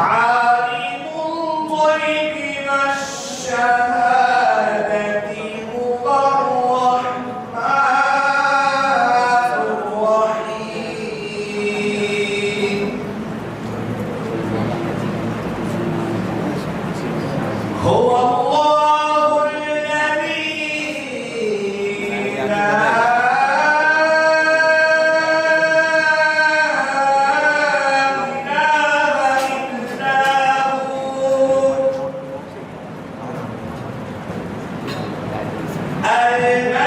عالم الغيب والشهادة هو الرحمن الرحيم هو الله الذي لا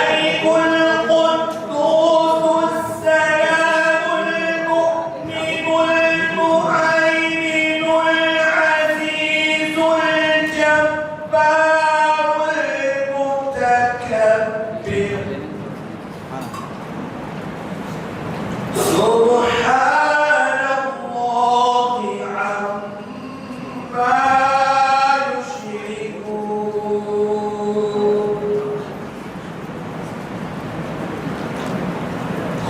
الملك القدوس السلام المؤمن المهيمن العزيز الجبار المتكبر سبحان الله عما يشركون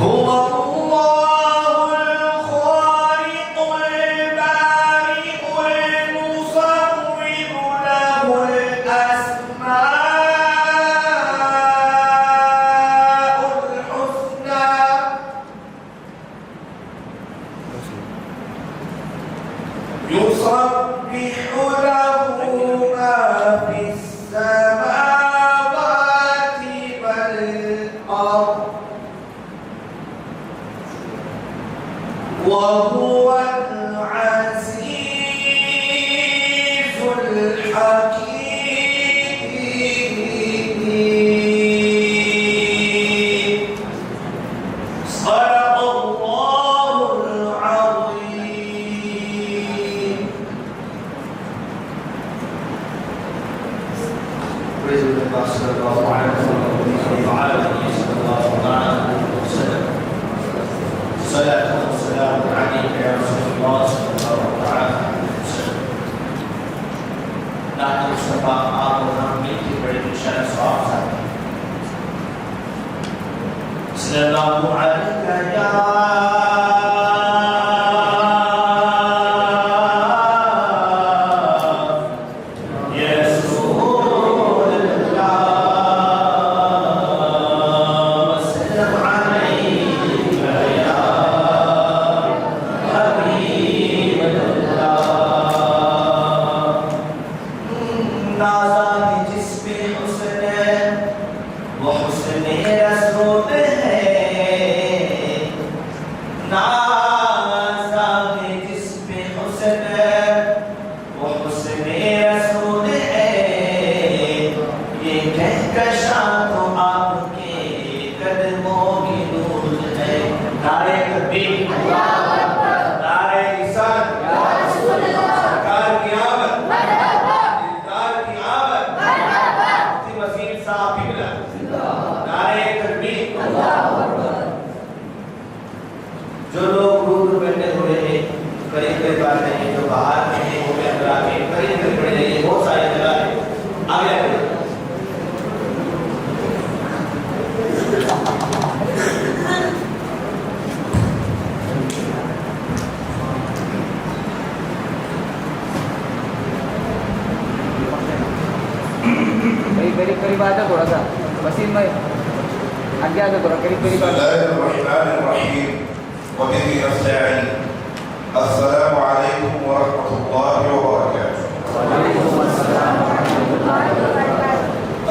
هو الله الخالق البارئ المصور له الأسماء الحسنى يسبح له ما في السماوات والأرض وهو العزيز الحكيم صدق الله العظيم. Praise the Lord, sallallahu alaihi wasallam. Salatu wassalamu alayka ya Rasulullah sallallahu alaihi wasallam. Nabi Mustafa آپ اور ہم مل کے بڑے خوشحال ثواب ساتھ صلی اللہ علیہ یا جو لوگ دور بیٹھے ہوئے ہیں قریب قریب آتے ہیں جو باہر میں ہیں وہ بھی اندر آ کے قریب قریب پڑے ہیں بہت ساری جگہ ہے آگے آگے قریب آتا تھوڑا سا وسیم بھائی آگے آتا تھوڑا قریب بسم آتا الله الرحمن الرحيم وبه نستعين. السلام عليكم ورحمة الله وبركاته.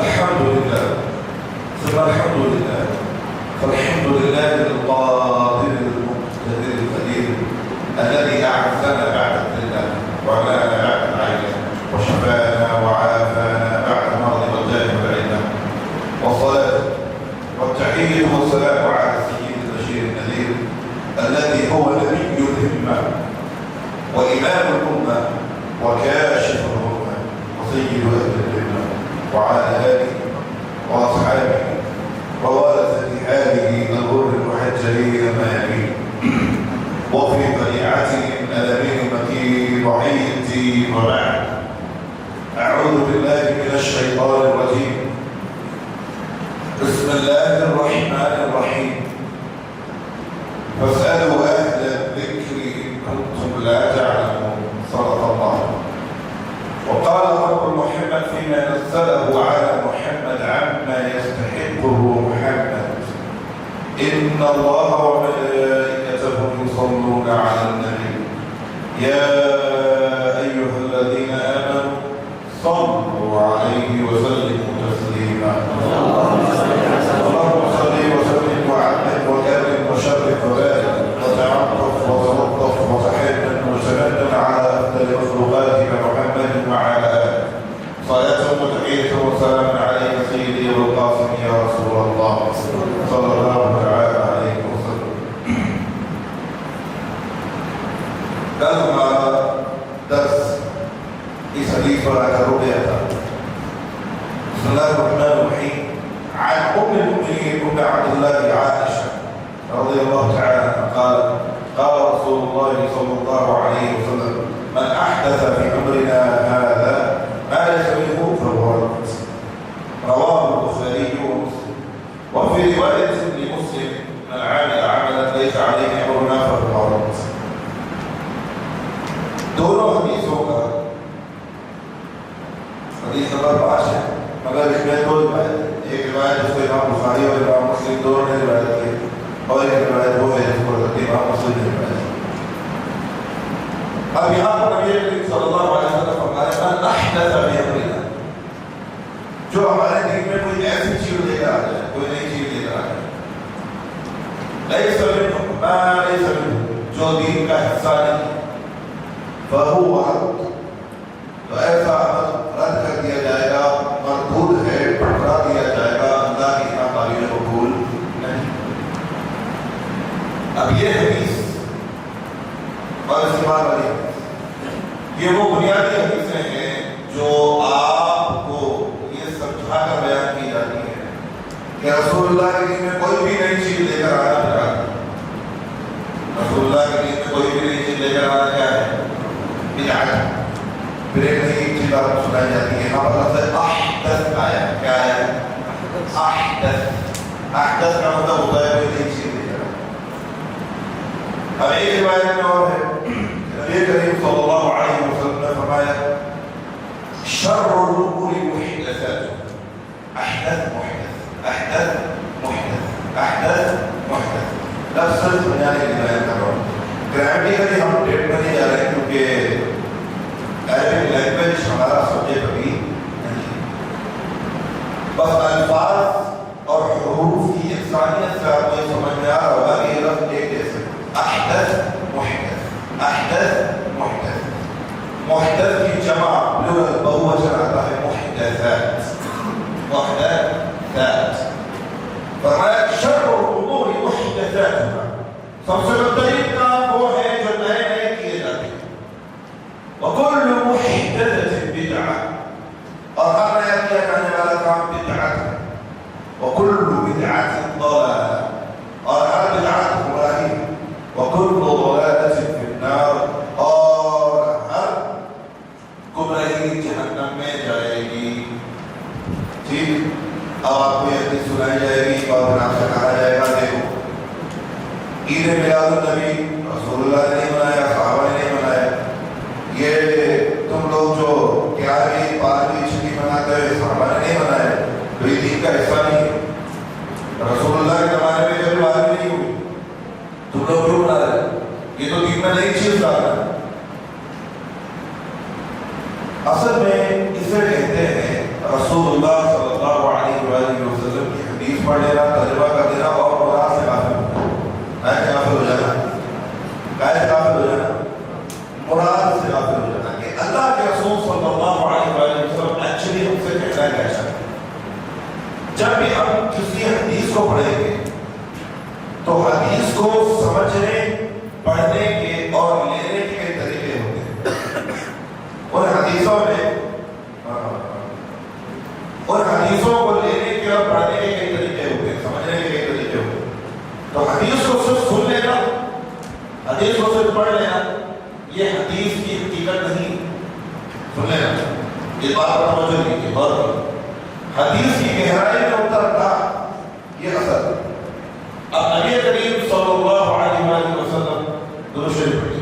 الحمد لله ثم الحمد لله فالحمد لله القادر المقتدر القدير الذي أعزنا بعد الذلة وعلانا بعد العيلة وشفانا وعافانا بعد مرض والجاه والعلة والصلاة والتحية والسلام على سيد البشير النذير الذي هو نبي الهمة وإمام الأمة وكاشف الغمة سيد أهل الجنة وعلى آله وأصحابه وورثة آله الغر المحجلين الميامين وفي طليعتهم الأمين المكين وحي الدين وبعد. أعوذ بالله من الشيطان الرجيم. بسم الله الرحمن الرحيم. فاسألوا أهل الذكر إن كنتم لا تعلمون. صدق الله. وقال رب محمد فيما نزله على محمد عما يستحقه محمد إن الله وملائكته يصلون على النبي يا أيها الذين آمنوا صلوا عليه وسلموا تسليما. اللهم صل وسلم وعلم وكرم وشرف وبارك وتعطف وتلطف وتحنن وتمنن على أفضل مخلوقاتك محمد وعلى آله. صلاة وتحية وسلام عليك سيدي والقاسم يا رسول الله صلى الله تعالى عليه وسلم. کل ہمارا درس اس حدیث پر آ کر رک گیا تھا. بسم اللہ الرحمن الرحیم. عن ام المؤمنین ام عبد الله عائشة رضي الله تعالى عنها قال قال رسول الله صلى الله عليه وسلم من أحدث في أمرنا هذا ما ليس منه فهو رد. رواه البخاري ومسلم. وفي رواية لمسلم من عمل عملا ليس عليه أمرنا فهو رد. دونوں حدیثوں کا حدیث نمبر 5 ہے مگر اس میں دو روایت. ایک روایت جس کو امام بخاری اور امام مسلم دونوں نے روایت کی اور ایک روایت وہ ہے جس کو امام مسلم نے روایت کی. اب یہاں پر نبی کریم صلی اللہ علیہ وسلم فرمایا من احدث فی امرنا، جو ہمارے دین میں کوئی ایسی چیز لے کر آ جائے، کوئی نئی چیز لے کر آ جائے، لیس منہ ما لیس منہ، جو دین کا حصہ نہیں فہو رد، تو ایسا عمل رد کر دیا جائے گا، مردود ہے، ٹھکرا دیا جائے گا، اللہ کی یہاں قابل قبول نہیں. اب یہ حدیث اور استعمال والی یہ وہ بنیادی حدیثیں ہیں جو آپ کو یہ سمجھا کر بیان کی جاتی ہے کہ رسول اللہ کے دین میں کوئی بھی نئی چیز لے کر آنا بدعت ہے. رسول اللہ کے دین میں کوئی بھی نئی چیز لے کر آنا کیا ہے؟ بدعت ہے. پھر ایک نئی چیز آپ کو سنائی جاتی ہے. یہاں پر لفظ احدث آیا. کیا آیا؟ احدث. احدث کا مطلب ہوتا ہے کوئی نئی چیز لے کر آنا. اب ایک روایت میں اور ہے نبی کریم صلی اللہ علیہ وسلم نے فرمایا شر الامور محدثات. احدث محدث احدث محدث احدث محدث. لفظ بنیادی کی بیان کر رہا ہوں. گرامیٹیکلی ہم ڈیٹ میں نہیں جا رہے ہیں کیونکہ عربک لینگویج ہمارا سبجیکٹ ابھی نہیں. بس الفاظ اور حروف کی یکسانیت سے آپ کو یہ سمجھ میں آ رہا ہوگا کہ یہ لفظ ایک جیسے احدث محدث احدث محدث. محدث کی جمع پلورل بہووچن آتا ہے محدثات. محدثات. فرمایا شر الامور محدثاتها، سب سے بدترین کام وہ ہے جو نئے نئے کیے جاتے ہیں. وکل محدثۃ بدعہ، اور ہر نیا کیا جانے والا کام بدعت ہے. وکل بدعۃ ضلالہ، اور ہر بدعت گمراہی. وکل ضلالۃ فی النار، اور ہر گمراہی جہنم میں جائے گی. ٹھیک. اب آپ کو یہ حدیث سنائی جائے گی اور پھر آپ سے کہا جائے گا دیکھو عید میلاد النبی رسول اللہ نے نہیں منایا، صحابہ نے نہیں منایا. یہ تم لوگ جو 11ویں 12ویں 6ویں مناتے ہیں صحابہ نے نہیں منایا، تو یہ دین کا حصہ نہیں ہے. رسول اللہ کے زمانے میں جب 12ویں نہیں ہوئی تم لوگ کیوں منا رہے؟ یہ تو دین میں نئی چیز لا رہا ہے. اصل میں اسے کہتے ہیں رسول اللہ صلی اللہ علیہ وآلہ وسلم کی حدیث پڑھ لینا، ترجمہ کر دینا اور مراد سے غافل ہو جانا. غافل ہو جانا، غافل ہو جانا، مراد سے غافل ہو جانا کہ اللہ کے رسول صلی اللہ علیہ وآلہ وسلم ایکچولی ہم سے کہنا کیا چاہتے ہیں. جب بھی ہم کسی حدیث کو پڑھیں گے تو حدیث کو سمجھنے، پڑھنے کے اور لینے کے طریقے ہوتے ہیں. ان حدیثوں میں یہ حدیث کی حقیقت نہیں. سن لیں یہ بات پر توجہ دیجیے اور حدیث کی گہرائی میں اترتا یہ اثر. اب نبی کریم صلی اللہ علیہ وآلہ وسلم درود شریف پڑھیے.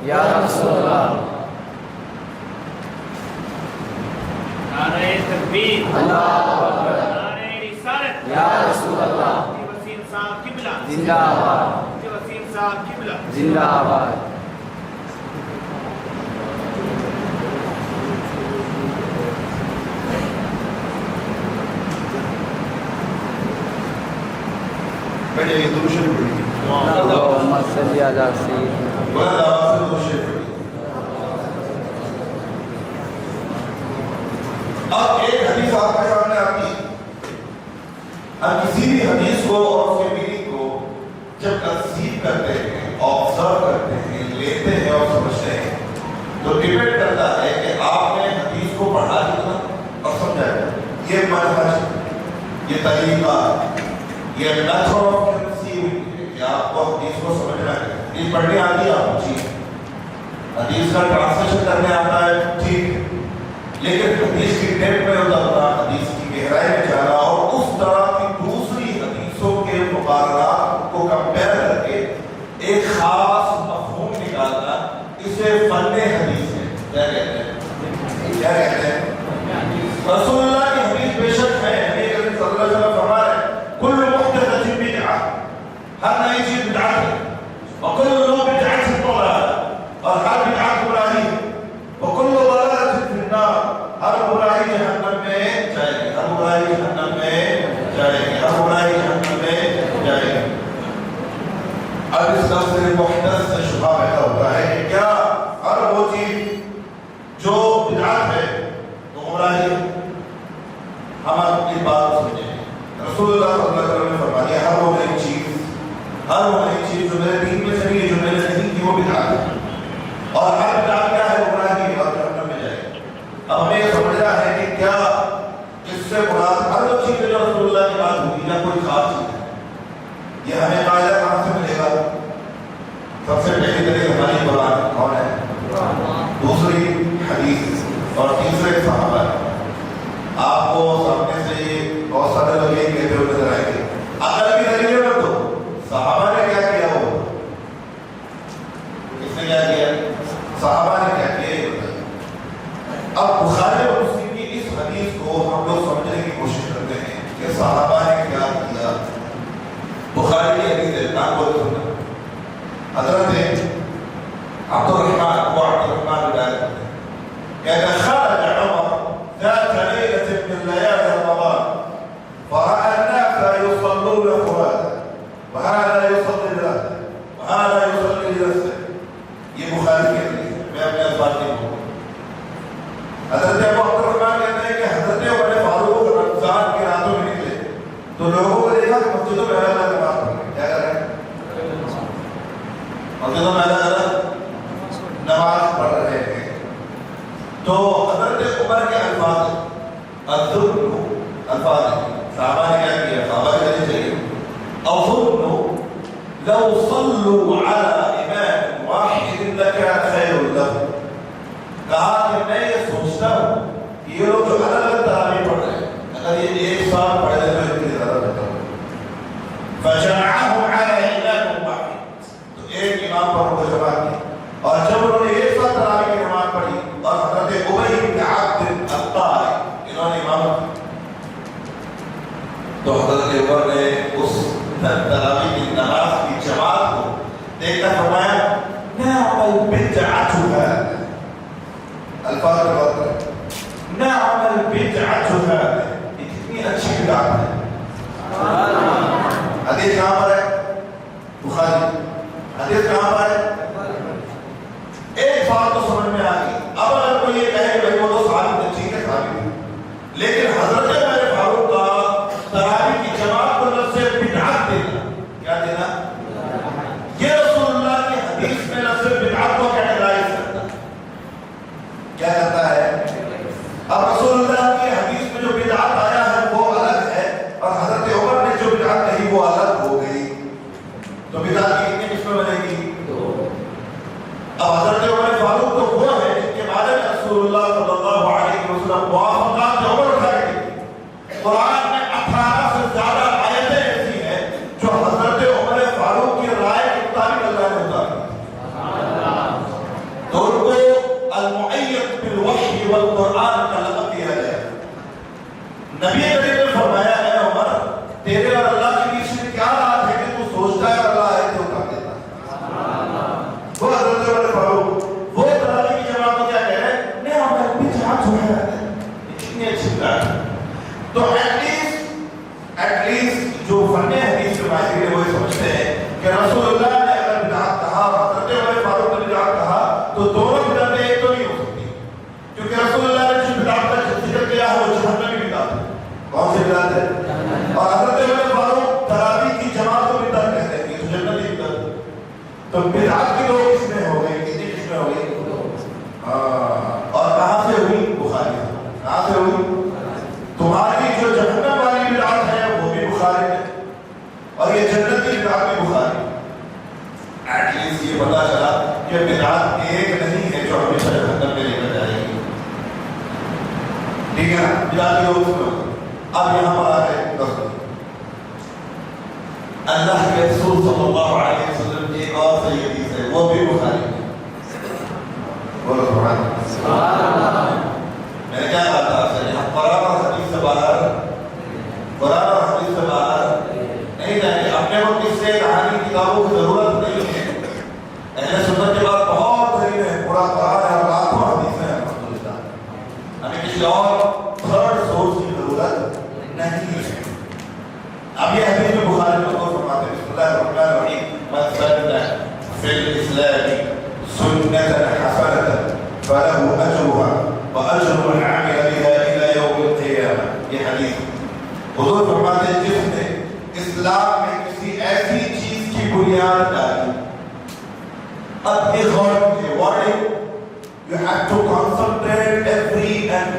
یا رسول اللہ. نعرہ تکبیر، اللہ اکبر. نعرہ رسالت، یا رسول اللہ. مفتی وسیم صاحب قبلہ، زندہ آباد. مفتی وسیم صاحب قبلہ. زندہ آباد. بیٹھے یہ درود شریف پڑھیے. اللہم صلی علی سیدنا. بلند آواز سے درود شریف پڑھیے. اب ایک حدیث آپ کے سامنے آتی ہے. ہم کسی بھی حدیث کو اور اس کے میننگ کو جب تفسیر کرتے ہیں، آبزرو کرتے ہیں، لیتے ہیں اور سمجھتے ہیں تو ڈیپینڈ کرتا ہے کہ آپ نے حدیث کو پڑھا کتنا اور سمجھا کتنا. یہ منہج، یہ طریقہ، یہ میتھڈ آف کنسیوئنگ ہے کہ آپ کو حدیث کو سمجھنا ہے. حدیث پڑھنے آتی ہے آپ کو ٹھیک، حدیث کا ٹرانسلیشن کرنے آتا ہے ٹھیک، لیکن حدیث کی ڈیپتھ میں اترنا، حدیث کی گہرائی میں جانا اور اس طرح کی دوسری حدیثوں کے مقارنات کو کمپیئر کر کے ایک خاص مفہوم نکالنا، اسے فن حدیث ہے. کیا کہتے ہیں؟ کیا کہتے ہیں؟ رسول اللہ کی حدیث بے شک ہے. نبی کریم صلی اللہ علیہ وسلم فرما رہے ہیں کل محدثۃ بدعہ، ہر نئی چیز بدعت ہے. وکل بدعۃ ضلالہ، اور ہر بدعت گمراہی ہے. وکل ضلالۃ فی النار، ہر برائی جہنم میں جائے گی. ہر برائی جہنم میں جائے گی. ہر برائی جہنم میں جائے گی. اب اس لفظ محدث سے شبہ پیدا ہوتا ہے کہ کیا ہر وہ چیز جو بدعت ہے تو گمراہی ہے؟ ہم اپنی بات سمجھیں. رسول اللہ صلی اللہ علیہ وسلم نے فرمایا ہر وہ نئی چیز جو میرے دین میں سے نہیں ہے، جو میں نے نہیں کی، وہ بدعت ہے. اور ہر بدعت کیا ہے؟ گمراہی ہے اور جہنم میں جائے گی. اب ہمیں یہ سمجھنا ہے کہ کیا اس سے مراد ہر وہ چیز جو رسول اللہ کی بات ہوگی یا کوئی خاص چیز ہے؟ یہ ہمیں قاعدہ کہاں سے ملے گا؟ سب سے پہلی طریقے ہماری قرآن کون ہے، دوسری حدیث اور تیسرے صحابہ. آپ کو سامنے سے بہت سارے لوگ یہ کہتے ہوئے نظر آئیں گے اگر بھی دلیل مت دو. صحابہ نے کیا کیا؟ وہ کس نے کیا کیا؟ صحابہ نے کیا کیا یہ بتائیے. اب بخاری اور مسلم کی اس حدیث کو ہم لوگ سمجھنے کی کوشش کرتے ہیں کہ صحابہ نے کیا کیا. بخاری کی حدیث ہے، نام بول سننا. حضرت عبد الرحمن روایت کرتے ہیں کہ خرج عمر ذات ليلة من ليالي رمضان فرأى الناس يصلون فرادا وهذا يصلي لذاته وهذا يصلي لنفسه. یہ بخاری کی حدیث ہے، میں اپنے الفاظ نہیں بولوں. حضرت ابو عبد الرحمن کہتے ہیں کہ حضرت عمر فاروق رمضان کی راتوں میں نکلے تو لوگوں کو دیکھا کہ مسجدوں میں الگ الگ نماز پڑھ رہے ہیں. کیا کر رہے ہیں؟ مسجدوں میں الگ الگ نماز پڑھ رہے ہیں. تو حضرت عمر کے الفاظ الفاظ صحابہ نے کیا کیا؟ صحابہ نے کہتے ہیں اظن لو صلوا على امام واحد لكان خير لهم. کہا کہ میں یہ سوچتا ہوں کہ یہ لوگ جو الگ الگ تراویح پڑھ رہے ہیں اگر یہ ایک ساتھ پڑھ لیں تو ان کے لیے زیادہ بہتر ہوگا. فجمعهم على امام واحد، تو ایک امام پر ان کو جمع کیا اور جب انہوں نے ایک ساتھ تراویح کی نماز پڑھی اور حضرت ابی بن عبد الطائع انہوں نے امامت کی تو حضرت عمر نے اس تراویح کی نماز کی جماعت کو دیکھ کر فرمایا نعم البدعۃ هذه. الفاظ میں بات کریں نعم البدعۃ هذه، یہ کتنی اچھی بدعت ہے. حدیث کہاں پر ہے؟ بخاری. حدیث کہاں پر ہے؟ ایک بات تو سمجھ میں آ گئی. اب اگر کوئی یہ کہے کہ بھائی وہ تو ثابت ہے، ٹھیک ہے ثابت ہے، لیکن حضرت عمر فاروق کا تراویح کی جماعت کو لفظ بدعت دے اب رسول اللہ کی حدیث میں جو بدعت آیا ہے وہ الگ ہے اور حضرت عمر نے جو بدعت کہی وہ الگ ہو گئی. تو بدعت کی کتنی قسمیں بنے گی؟ اب حضرت عمر فاروق تو وہ ہے جن کے بارے میں رسول اللہ صلی اللہ علیہ وسلم موافقات عمر اٹھائے گی. قرآن میں 18 سے زیادہ آیتیں ایسی ہیں جو حضرت عمر فاروق کی رائے کے مطابق اللہ نے اتاری. تو ان کو المؤید بالوحی والقرآن کا لقب دیا گیا. نبی کریم نے فرمایا اے عمر تیرے اور اللہ کے بیچ میں کیا بات ہے کہ تو سوچتا ہے اور اللہ آیتیں اتار دیتا ہے. وہ حضرت عمر فاروق وہ تراویح کی جماعت کو کیا کہہ رہے ہیں نہیں ہمیں بھی جہاں چھوڑا رہتا ہے اتنی اچھی بات ہے. تو ایٹ لیسٹ جو فن حدیث کے ماہرین ہیں وہ سمجھتے ہیں کہ رسول اللہ نے اگر بدعت کہا اور حضرت عمر فاروق نے بدعت کہا تو دونوں بدعتیں ایک تو نہیں ہو سکتی کیونکہ رسول اللہ نے جو بدعت کا ذکر کیا ہے وہ جہنمی بدعت ہے. کون سی بدعت ہے؟ اور حضرت عمر فاروق تراویح کی جماعت کو بدعت کہتے ہیں کہ جنتی بدعت. تو بدعت کی دو قسمیں ہو گئی. کتنی قسمیں ہو گئی؟ اور کہاں سے ہوئی؟ بخاری سے. کہاں سے ہوئی؟ تمہاری جو جہنم والی بدعت ہے وہ بھی بخاری ہے اور یہ جنتی بدعت بھی بخاری. ایٹ لیسٹ یہ پتا چلا کہ بدعت ایک نہیں ہے جو ہمیشہ جہنم میں لے کر جائے گی. ٹھیک ہے نا؟ بدعت کی دو قسمیں. اب یہاں پر آ گئے اللہ کے رسول صلی اللہ علیہ وسلم کی ایک اور صحیح حدیث ہے وہ بھی بخاری ہے. بولو سبحان اللہ. میں نے کیا کہا تھا آپ سے یہاں قرآن اور حدیث سے باہر نہیں جائیں گے. اپنے وقت اس سے کہانی کتابوں کی ضرورت نہیں ہے. اہل سنت کے بعد بہت قریب ہے پورا قرآن ہے اور لاکھوں حدیثیں ہیں. الحمدللہ ہمیں کسی اور تھرڈ سورس کی ضرورت نہیں ہے. اب یہ حدیث میں بخاری میں کو فرماتے ہیں بسم اللہ الرحمن الرحیم من سن فی الاسلام سنة حسنة فله اجرها واجر من عمل بها الى يوم القیامہ. یہ حدیث حضور فرماتے ہیں جس نے اسلام میں کسی ایسی چیز کی بنیاد ڈالی. اب یہ غور کیجیے wording you have to concentrate every and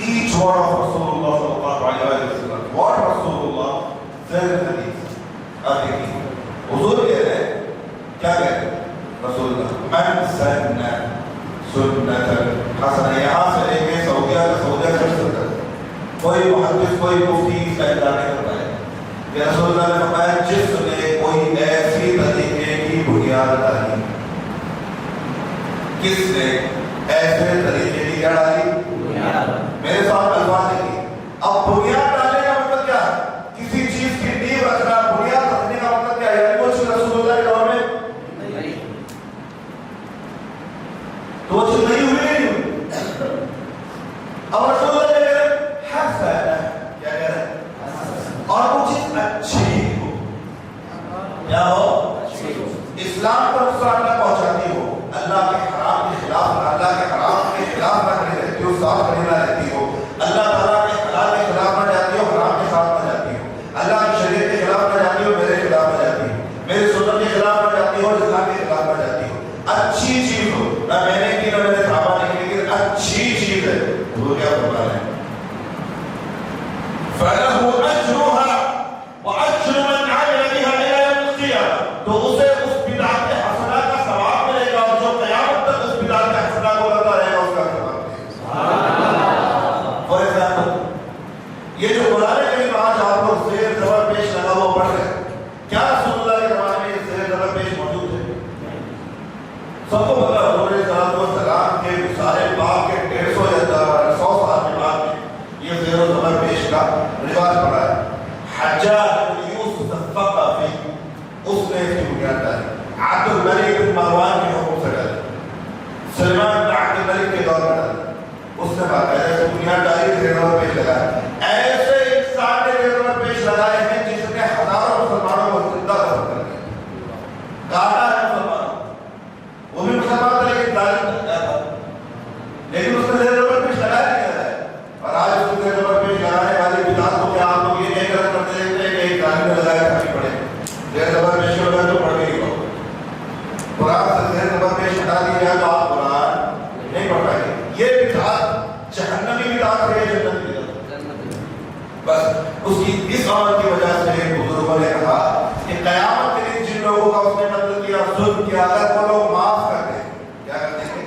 each word of Rasulullah sallallahu alaihi wasallam. What Rasulullah said in hadith. اب دیکھیے حضور کہہ رہے ہیں کیا کہہ رہے ہیں رسول اللہ من سن سنة حسنہ. یہاں سے لے کے سعودیہ چل سکتا ہے. کوئی محدث کوئی مفتی اس کا انکار نہیں کر پائے کہ رسول اللہ نے فرمایا جس نے کوئی ایسی طریقے کی بنیاد ڈالی. کس نے ایسے طریقے کی کیا ڈالی؟ میرے ساتھ الفاظ دیکھیے. اب بنیاد ڈالنے کا مطلب کیا ہے؟ کسی چیز کی نیو رکھنا. بنیاد رکھنے کا مطلب کیا ہے؟ یعنی وہ چیز رسول اللہ کے دور میں تو وہ چیز نہیں ہوئی نہیں ہوئی. اب رسول اللہ نے کہا حسنہ کیا کہہ رہے ہیں اور وہ چیز اچھی ہو. کیا ہو؟ اسلام کو نقصان نہ پہنچاتی ہو. اللہ کے حرام کے خلاف نہ کھڑی رہتی ہو. صاف کھڑی نہ رہتی ہو. اللہ تعالیٰ کے حلال کے خلاف نہ جاتی ہو. حرام کے ساتھ نہ جاتی ہو. اللہ کی شریعت کے خلاف نہ جاتی ہو. میرے خلاف نہ جاتی ہو. میری سنت کے خلاف نہ جاتی ہو. اسلام کے خلاف نہ جاتی ہو. اچھی چیز ہو. نہ میں نے کی نہ میں نے صحابہ نے کی لیکن اچھی چیز ہے. وہ کیا فرما رہے ہیں فَلَهُ أَجْرُهَا وَأَجْرُ مَنْ عَمِلَ بِهَا إِلَى يَوْمِ الْقِيَامَةِ. تو اسے اس بدعت حسنہ کا ثواب ملے گا اور جو قیامت تک اس بدعت حسنہ کو کرتا رہے گا اس کا ثواب ملے گا. فار ایگزامپل یہ جو قرآن کریم آج آپ کو زیر زبر پیش لگا وہ پڑھ رہے ہیں. کیا رسول اللہ کے زمانے میں زیر زبر پیش موجود ہے؟ سب کو پتا حضور صلی اللہ علیہ وسلم کے سارے باپ کے 150 یا 100 سال کے بعد میں یہ زیر و زبر پیش کا رواج پڑا ہے. حجاج بن یوسف الثقفی اس نے اس کی بنیاد ڈالی. عبد الملک بن مروان کے حکم سے ڈالی. سلمان بن عبد الملک کے دور میں ڈالی. اس نے باقاعدہ سے بنیاد ڈالی زیر و زبر پیش لگایا. ایسے انسان نے زیر و زبر پیش لگائے ہیں جس نے ہزاروں مسلمانوں کو زندہ ختم کر دیا. کاٹا ہے مسلمانوں. وہ بھی مسلمان تھا لیکن ظالم تھا لیکن اس نے زیر و زبر پیش لگایا نہیں ہے. اور آج اس کو زیر و زبر پیش لگانے والی بدعت کو کیا آپ لوگ یہ نہیں کرتے ہیں کہ ایک ظالم نے لگایا کھانی پڑے. زیر و زبر پیش ہوگا تو پڑھ کے نہیں پاؤ. قرآن سے زیر و زبر پیش ہٹا دی جائے تو آپ قرآن نہیں پڑھ پائیں گے. یہ بدعت جہنمی بدعت ہے یا جنتی بدعت؟ بس اس کی اس عمل کی وجہ سے بزرگوں نے کہا کہ قیامت کے دن جن لوگوں کا اس نے قتل کیا، ظلم کیا، اگر وہ لوگ معاف کر دیں، کیا کر دیں گے؟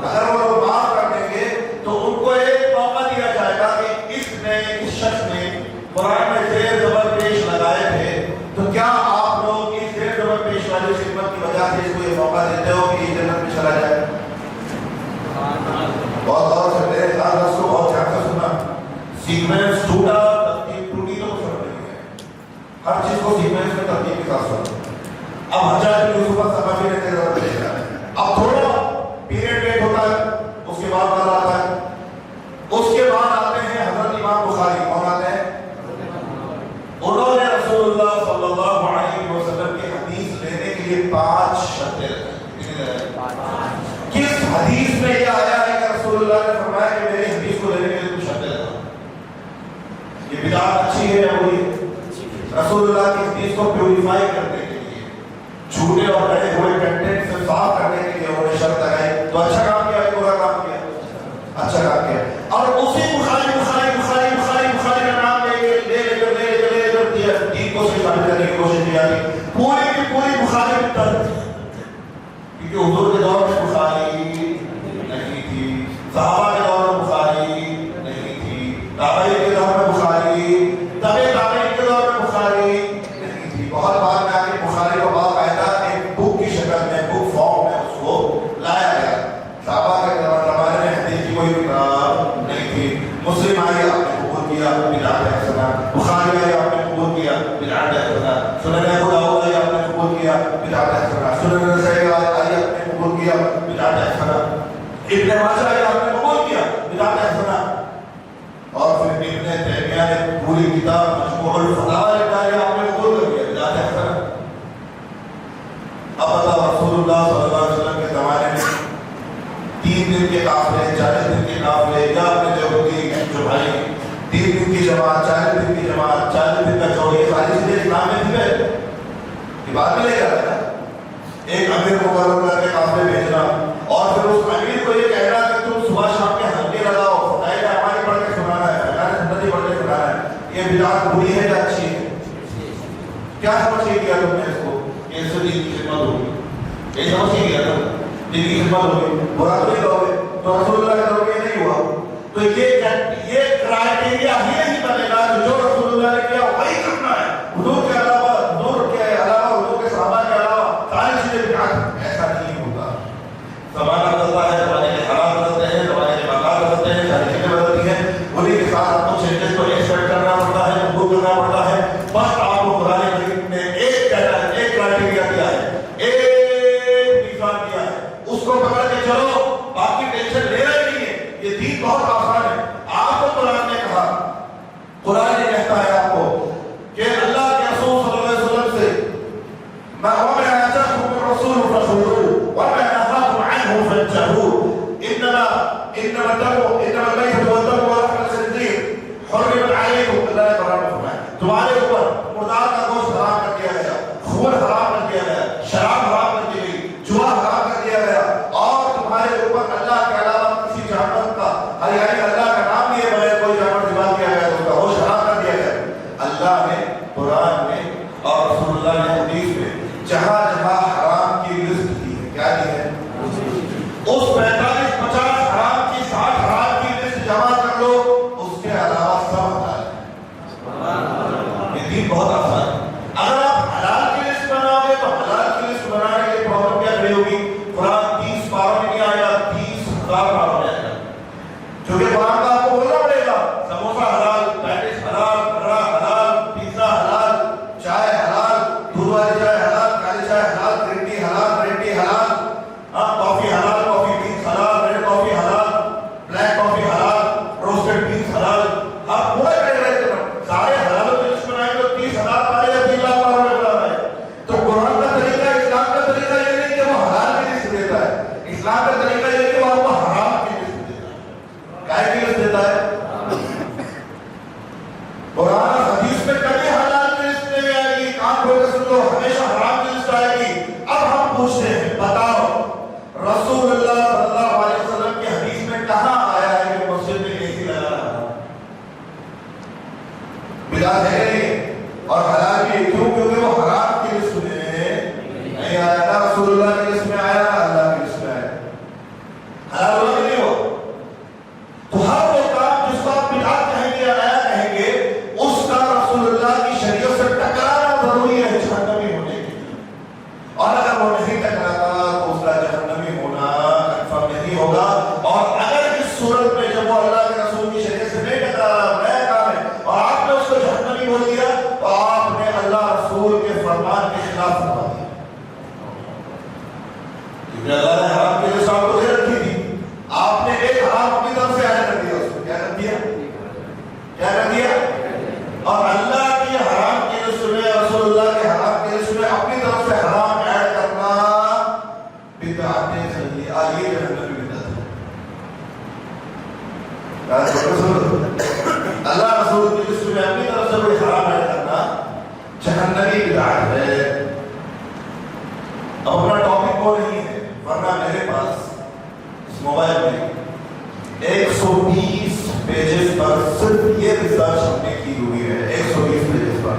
اگر وہ لوگ معاف کر دیں گے تو ان کو ایک موقع دیا جائے گا کہ اس شخص نے قرآن میں زیر زبر پیش لگائے تھے، تو کیا آپ لوگ اس زیر زبر پیش والی خدمت کی وجہ سے اس کو یہ موقع دیتے ہو کہ یہ جنت میں چلا جائے؟ بہت غور سے میرے خیال اس کو بہت دھیان سے سننا. سیکوینس ٹوٹا، ترتیب ٹوٹی تو کچھ فرق نہیں ہے. ہر چیز کو سیکوینس میں ترتیب کے ساتھ سننا. اب حجاج بن یوسف الثقفی نے تیرا بھیجا، اب تھوڑا پیریڈ ویٹ ہوتا ہے، اس کے بعد والا آتا ہے. اس کے بعد آتے ہیں حضرت امام بخاری. کون آتے ہیں؟ انہوں نے رسول اللہ صلی اللہ علیہ وسلم کی حدیث لینے کے لیے 5 شرطیں رکھی. کس حدیث میں یہ آیا ہے کہ رسول اللہ نے فرمایا کہ میری حدیث کو لینے کے لیے کچھ شرطیں لگا؟ یہ بدعت اچھی ہے یا بری ہے؟ رسول اللہ کی حدیث کو پیوریفائی کرنے کے لیے، جھوٹے اور گڑے ہوئے کنٹینٹ سے صاف کرنے کے لیے انہوں نے شرط لگائی. تو اچھا کام کیا، برا کام کیا؟ اچھا کام کیا. اور اسی بخاری کا نام لے کر دین کو سے شامل کرنے کی کوشش کی جاتی. پوری کی پوری بخاری میں ترک، کیونکہ حضور کے دور میں بخاری نہیں تھی، صحابہ کے دور میں بخاری نہیں تھی، تابعین کے دور میں بخاری، تابعین کے دور میں بخاری نہیں تھی. بہت بعد میں آگے بخاری کو باقاعدہ ایک بک کی شکل میں، بک فارم میں اس کو لایا گیا. صحابہ کے زمانے میں حدیث کی کوئی کتاب نہیں تھی. مسلم آئی، آپ نے قبول کیا، بدعت حسنہ. بخاری آئی، آپ نے قبول کیا، بدعت حسنہ. سنن ابو داؤد آئی، آپ نے قبول کیا، بدعت حسنہ. سنن نسائی آئی، آپ نے قبول کیا، بدعت حسنہ. ابن ماجہ آئی، آپ نے قبول کیا، بدعت حسنہ. اور پھر ابن تیمیہ نے پوری کتاب مجموع الفتاوی لکھی، آپ نے قبول کر لیا، بدعت حسنہ. اب بتاؤ، رسول اللہ صلی اللہ علیہ وسلم کے زمانے میں 3 دن کے قافلے، 40 دن کے قافلے، یا اپنے جو بھائی 3 دن کی جماعت، 40 دن کی جماعت، 40 دن کا جوڑ، یہ ساری چیزیں اسلام میں تھی. یہ بات بھی لے جا رہا ہے ایک امیر مقرر کر کے قافلے بھیجنا، اور پھر اس امیر کو یہ کہنا کہ تم صبح شام کے حلقے لگاؤ، خدائی کا ہماری پڑھ کے سنانا ہے، ہمارے سنتی پڑھ کے سنانا ہے. یہ بدعت بری ہے یا اچھی ہے؟ کیا سمجھ کے کیا تم نے اس کو کہ اس سے دین کی خدمت ہوگی؟ یہ سمجھ کے کیا تم دین کی خدمت ہوگی، برا تو نہیں کہو گے. تو رسول اللہ کے دور میں نہیں ہوا. تو یہ کرائٹیریا ہی نہیں بنے گا کہ جو رسول اللہ نے کیا وہی کرنا ہے. حضور کے علاوہ، حضور کے علاوہ، حضور کے صحابہ کے علاوہ ساری چیزیں بدعت، ایسا نہیں ہوتا. زمانہ بدلتا ہے، زمانے کے حالات بدلتے ہیں، زمانے کے واقعات بدلتے ہیں، ساری چیزیں بدلتی ہیں. انہیں کے ساتھ آپ کو چینجز کو ایکسپیکٹ کرنا پڑتا ہے، قبول کرنا پڑتا ہے. بس آپ کو قرآن کریم نے ایک کرائٹیریا دیا ہے، ایک میزان دیا ہے، اس کو پکڑ کے چلو، باقی ٹینشن لینا ہی نہیں ہے. یہ دین بہت آسان ہے. آپ کو قرآن نے کہا، قرآن نے کہتا ہے آپ کو کہ اللہ کے رسول صلی اللہ علیہ وسلم سے وَمَا آتَاكُمُ الرَّسُولُ فَخُذُوهُ وَمَا نَهَاكُمْ عَنْهُ فَانتَهُوا إِنَّمَا الْمَيْتَةُ وَالدَّمُ وَلَحْمُ الْخِنزِيرِ حُرِّمَتْ عَلَيْكُمْ. اللہ نے قرآن میں فرمایا تمہارے اوپر مردار کا گوشت حرام کر دیا گیا، خون حرام کر دیا گیا، شراب حرام کر دی گئی، جوا حرام کر دیا گیا، اور تمہارے اوپر اللہ کے علاوہ کسی جانور کا، یعنی اللہ کا نام لیے بغیر کوئی جانور ذبح کیا گیا تو اس کا گوشت حرام کر دیا گیا. اللہ نے قرآن میں اور رسول اللہ نے حدیث میں جہاں جہاں حرام کی لسٹ دی ہے، کیا دی ہے؟ اس 45-50 حرام کی 60 حرام کی لسٹ جمع کر لو، اس کے علاوہ سب حلال ہے. یہ دین بہت آسان ہے. اگر آپ حلال کی لسٹ بناؤ گے تو حلال کی لسٹ بنانے کی پرابلم کیا کھڑی ہوگی؟ قرآن 30 پاروں میں نہیں آئے گا، 30,000 پاروں میں آئے گا. کیونکہ قرآن کا آپ کو بولنا پڑے گا سموسہ حلال، پیٹس حلال، بڑا حلال، پیزا حلال، چائے حلال، دودھ والی چائے حلال، کالی چائے حلال، گرین ٹی حلال، ریڈ ٹی حلال، کافی حلال، کافی بینس حلال، ریڈ کافی حلال، بلیک کافی حلال، روسٹڈ بینس حلال. آپ پورے کہہ رہے تھے سارے حلالوں کی لسٹ بنائیں تو 30,000 پارے یا 3 لاکھ پاروں میں بنا ہے. تو قرآن کا طریقہ، اسلام کا طریقہ یہ نہیں کہ وہ حلال کی لسٹ دیتا ہے. اسلام کا طریقہ یہ کہ وہ آپ کو حرام کی لسٹ دیتا ہے. کائے کی لسٹ دیتا ہے؟ قرآن حدیث میں کبھی حلال کی لسٹ نہیں آئے گی. کان کھول کے سن لو، ہمیشہ حرام کی لسٹ آئے گی. اب ہم پوچھتے ہیں، بتاؤ رسول اللہ صلی اللہ علیہ وسلم کی حدیث میں کہاں آیا ہے کہ مسجد اللہ رسول کی لسٹ میں اپنی طرف سے کوئی حرام ہے کرنا جہنمی بدعت ہے. اب اپنا ٹاپک وہ نہیں ہے، ورنہ میرے پاس اس موبائل میں 120 پیجز پر صرف یہ ریسرچ ہم نے کی ہوئی ہے، 120 پیجز پر،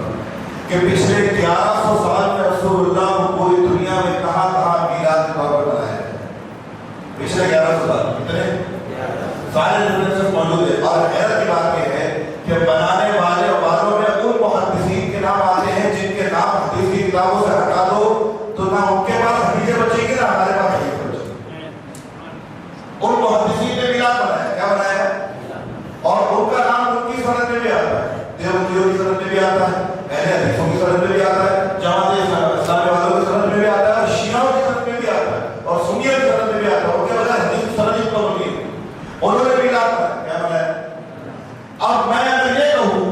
کہ پچھلے 1100 سال میں رسول اللہ کو پوری دنیا میں کہاں کہاں میلاد کا طور پر بنایا ہے. پچھلے 1100 سال کتنے سارے ریفرنسز موجود ہیں. اور حیرت کی بات یہ ہے کہ بنانے والوں میں ان محدثین کے نام آتے ہیں جن کے نام حدیث کی کتابوں سے ہٹا دو تو نہ ان کے پاس حدیثیں بچیں گی نہ ہمارے پاس حدیثیں بچیں گی. ان محدثین نے میلاد بنایا، کیا بنایا؟ اور ان کا نام ان کی سند میں بھی آتا ہے، دیوبندیوں کی سند میں بھی آتا ہے، اہل حدیثوں کی سند میں بھی آتا ہے، جماعت اسلامی والوں کی سند میں بھی آتا ہے، اور شیعوں کی سند میں بھی آتا ہے، اور سنیوں کی سند میں بھی آتا ہے. ان کے وجہ حدیث کی سند اتنا بنی ہے، انہوں نے میلاد بنایا، کیا بنایا؟ اب میں اگر یہ کہوں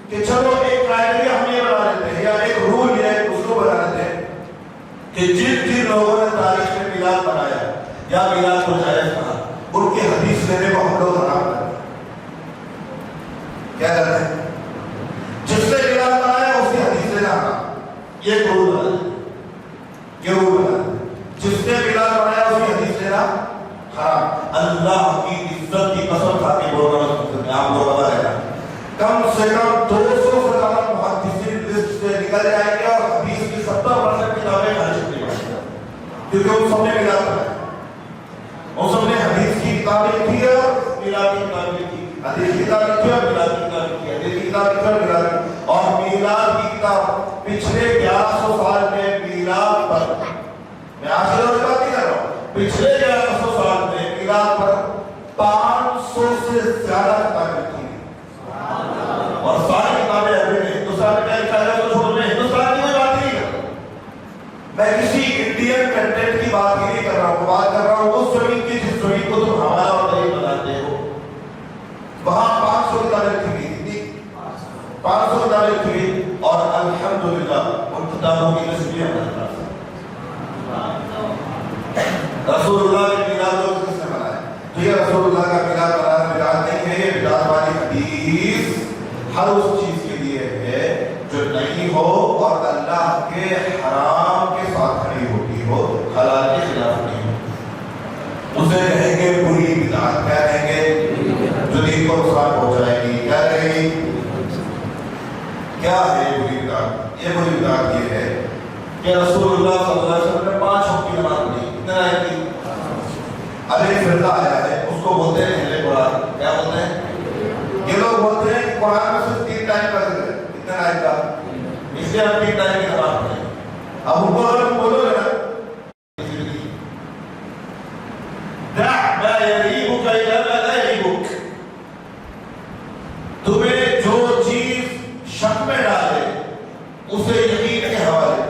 کہ چلو ایک کرائٹیریا ہم یہ بنا لیتے ہیں یا ایک رول یا ایک اصول بنا لیتے ہیں کہ جن لوگوں نے تاریخ میں میلاد بنایا یا میلاد کو جائز کہا ان کی حدیث لینے کو ہم لوگ حرام کرتے ہیں. کیا کرتے ہیں؟ جس نے میلاد بنایا اس کی حدیث لینا حرام. یہ ایک رول بنا ہے، یہ رول بنا ہے. جس نے میلاد بنایا اس کی حدیث لینا حرام. اللہ کی عزت کی قسم کھا کے بول رہا ہوں، آپ لوگ پتا رہے گا کم سے کم 200 سے زیادہ محدثین لسٹ سے نکل جائیں گے اور حدیث کی 70% کتابیں خارج نہیں ہوئی کیونکہ ان سب نے میلاد بنایا. ان سب نے حدیث کی کتابیں لکھی ہے اور میلاد کی کتابیں لکھی، حدیث کی کتاب لکھی اور میلاد کی کتاب لکھی، حدیث کی کتاب لکھی اور میلاد کی. اور میلاد کی کتاب پچھلے 1100 سال میں میلاد پر، میں آج کی بات نہیں کر رہا ہوں، پچھلے 1100 سال میں میلاد پر 500 سے زیادہ کتابیں لکھی ہیں. اور ساری کتابیں ایسے ہیں. ہندوستان میں کیا لکھا ہے تو چھوڑ میں ہندوستان کی کوئی بات نہیں کر رہا ہوں، میں کسی انڈین کنٹینٹ کی بات ہی نہیں کر رہا ہوں. بات کر رہا ہوں اس زمین کی جس زمین کو تم ہمارا اور دلیل بتاتے ہو. وہاں 500 کتابیں لکھی گئی تھی، 500 کتابیں لکھی گئی اور الحمدللہ ان کتابوں کی لسٹ بھی ہمارے پاس ہے. رسول اللہ کے میلاد کو کس نے بنایا؟ تو یہ رسول اللہ کا میلاد بنانا بدعت نہیں ہے. یہ بدعت والی حدیث ہر اس چیز کے لیے ہے جو نہیں ہو اور اللہ کے حرام کے ساتھ کھڑی ہوتی ہو، حلال کے خلاف نہیں ہو. اسے کہیں گے بری بدعت. کیا کہیں گے؟ جو دین کو نقصان پہنچائے گی. کیا کہیں گی؟ کیا ہے بری بدعت؟ یہ بری بدعت یہ ہے کہ رسول اللہ صلی اللہ علیہ وسلم نے 5 وقت کی نماز پڑھی. کتنے آیت کی؟ اب ایک فرقہ آیا ہے اس کو بولتے ہیں اہل قرآن. کیا بولتے ہیں؟ یہ لوگ بولتے ہیں کہ قرآن میں صرف 3 ٹائم کا ذکر ہے. کتنے آیت کا؟ اس لیے ہم 3 ٹائم کی نماز پڑھیں. اب ان کو اگر تم بولو گے نا دع ما یریبک الی ما لا یریبک، تمہیں جو چیز شک میں ڈالے اسے یقین کے حوالے کر.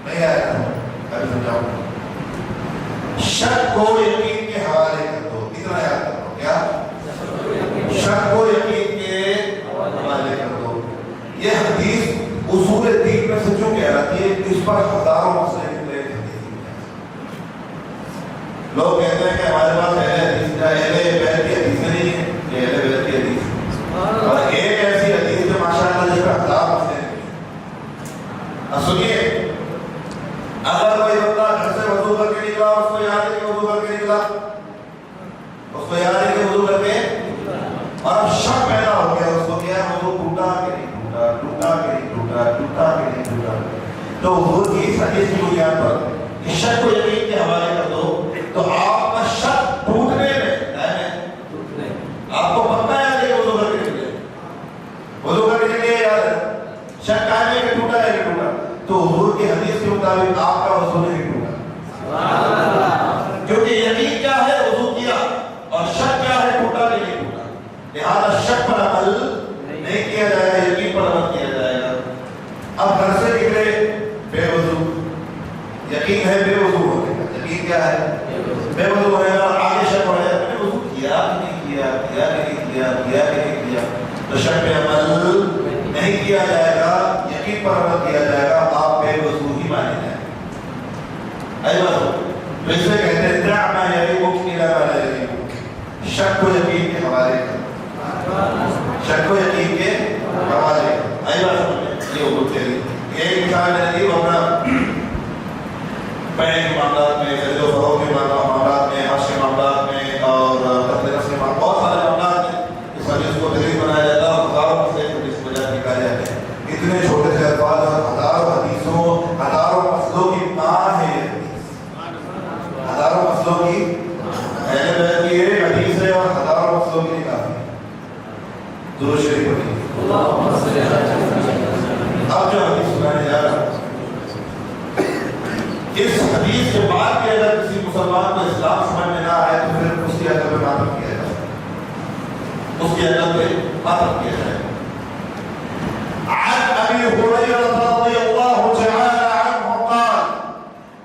نہیں آیا تھا ابھی سمجھاؤں. شک کو یقین کے حوالے کر دو. اتنا یاد کر دو. کیا؟ شک کو یقین کے حوالے کر دو. یہ حدیث اصول دین میں سے جو کہلاتی ہے اس پر ہزاروں مسئلے نکلے ہیں. لوگ کہتے ہیں کہ ہمارے پاس اہل حدیث اہل بیت کی حدیثیں نہیں ہیں. یہ اہل بیت کی حدیث اور ایک ایسی حدیث ہے ماشاءاللہ جس پر ہزار مسئلے نکلے. اب سنیے، اگر کوئی بندہ گھر سے وضو کر کے نکلا اس کو یاد ہے کہ وضو کر کے نکلا، اس کو یاد ہے کہ وضو کر کے، اور اب شک پیدا ہو گیا اس کو کیا وضو ٹوٹا کہ نہیں ٹوٹا، ٹوٹا کہ نہیں ٹوٹا، ٹوٹا کہ نہیں ٹوٹا. تو حضور کی اس حدیث کی بنیاد پر کہ شک کو یقین کے حوالے کر دو تو آپ کا شک ٹوٹنے میں آپ کو پتہ ہے کہ وضو کر کے نکلے، وضو کر کے نکلے یاد ہے. شک قائم ہے کہ ٹوٹا ہے کہ ٹوٹا. تو حضور کی حدیث کے مطابق آپ کا وضو نہیں ٹوٹا. کیونکہ یقین کیا ہے وضو کیا اور شک کیا ہے ٹوٹا کہ نہیں ٹوٹا. لہذا شک پر عمل نہیں کیا جائے گا، یقین پر عمل کیا جائے گا. اب گھر سے نکلے بے وضو، یقین ہے بے وضو ہونے کا. یقین کیا ہے؟ بے وضو ہونے کا. اور آگے شک ہو رہا ہے میں نے وضو کیا کہ نہیں کیا، کیا کہ نہیں کیا، کیا کہ نہیں کیا. تو شک پہ عمل نہیں کیا جائے گا، یقین پر عمل کیا جائے گا. آپ بے وضو ہی مانے جائیں. ایوہ تو اس سے کہتے ہیں دع ما یریبک الی ما لا یریبک. شک و یقین کے حوالے کر. شک و یقین کے حوالے کر. آئی بات سمجھ میں؟ یہ اردو تیری ایک مثال ہے. یہ اپنا بینک معاملات میں، خرید و فروخت کے معاملات میں، حج کے معاملات میں اور قتل نفس کے معاملات، بہت سارے معاملات ہیں. اس حدیث کو دلیل بنایا جاتا ہے اور ہزاروں مسئلے کو اس وجہ سے نکالے جاتے ہیں. اتنے چھوٹے سے الفاظ اور ہزاروں حدیثوں، ہزاروں مسئلوں کی ماں ہے یہ حدیث. ہزاروں مسئلوں کی اہل بیت کی ایک حدیث ہے اور ہزاروں مسئلوں کی کافی ہے. درود شریف پڑھیے. اب جو حدیث سنانے جا رہا ہوں، اس حدیث کے بعد کہ اگر کسی مسلمان کو اسلام سمجھ میں نہ آئے تو پھر اس کی عقل پہ ماتم کیا جائے، اس کی عقل پہ ماتم کیا جائے. عن ابي هريره رضي الله تعالى عنه قال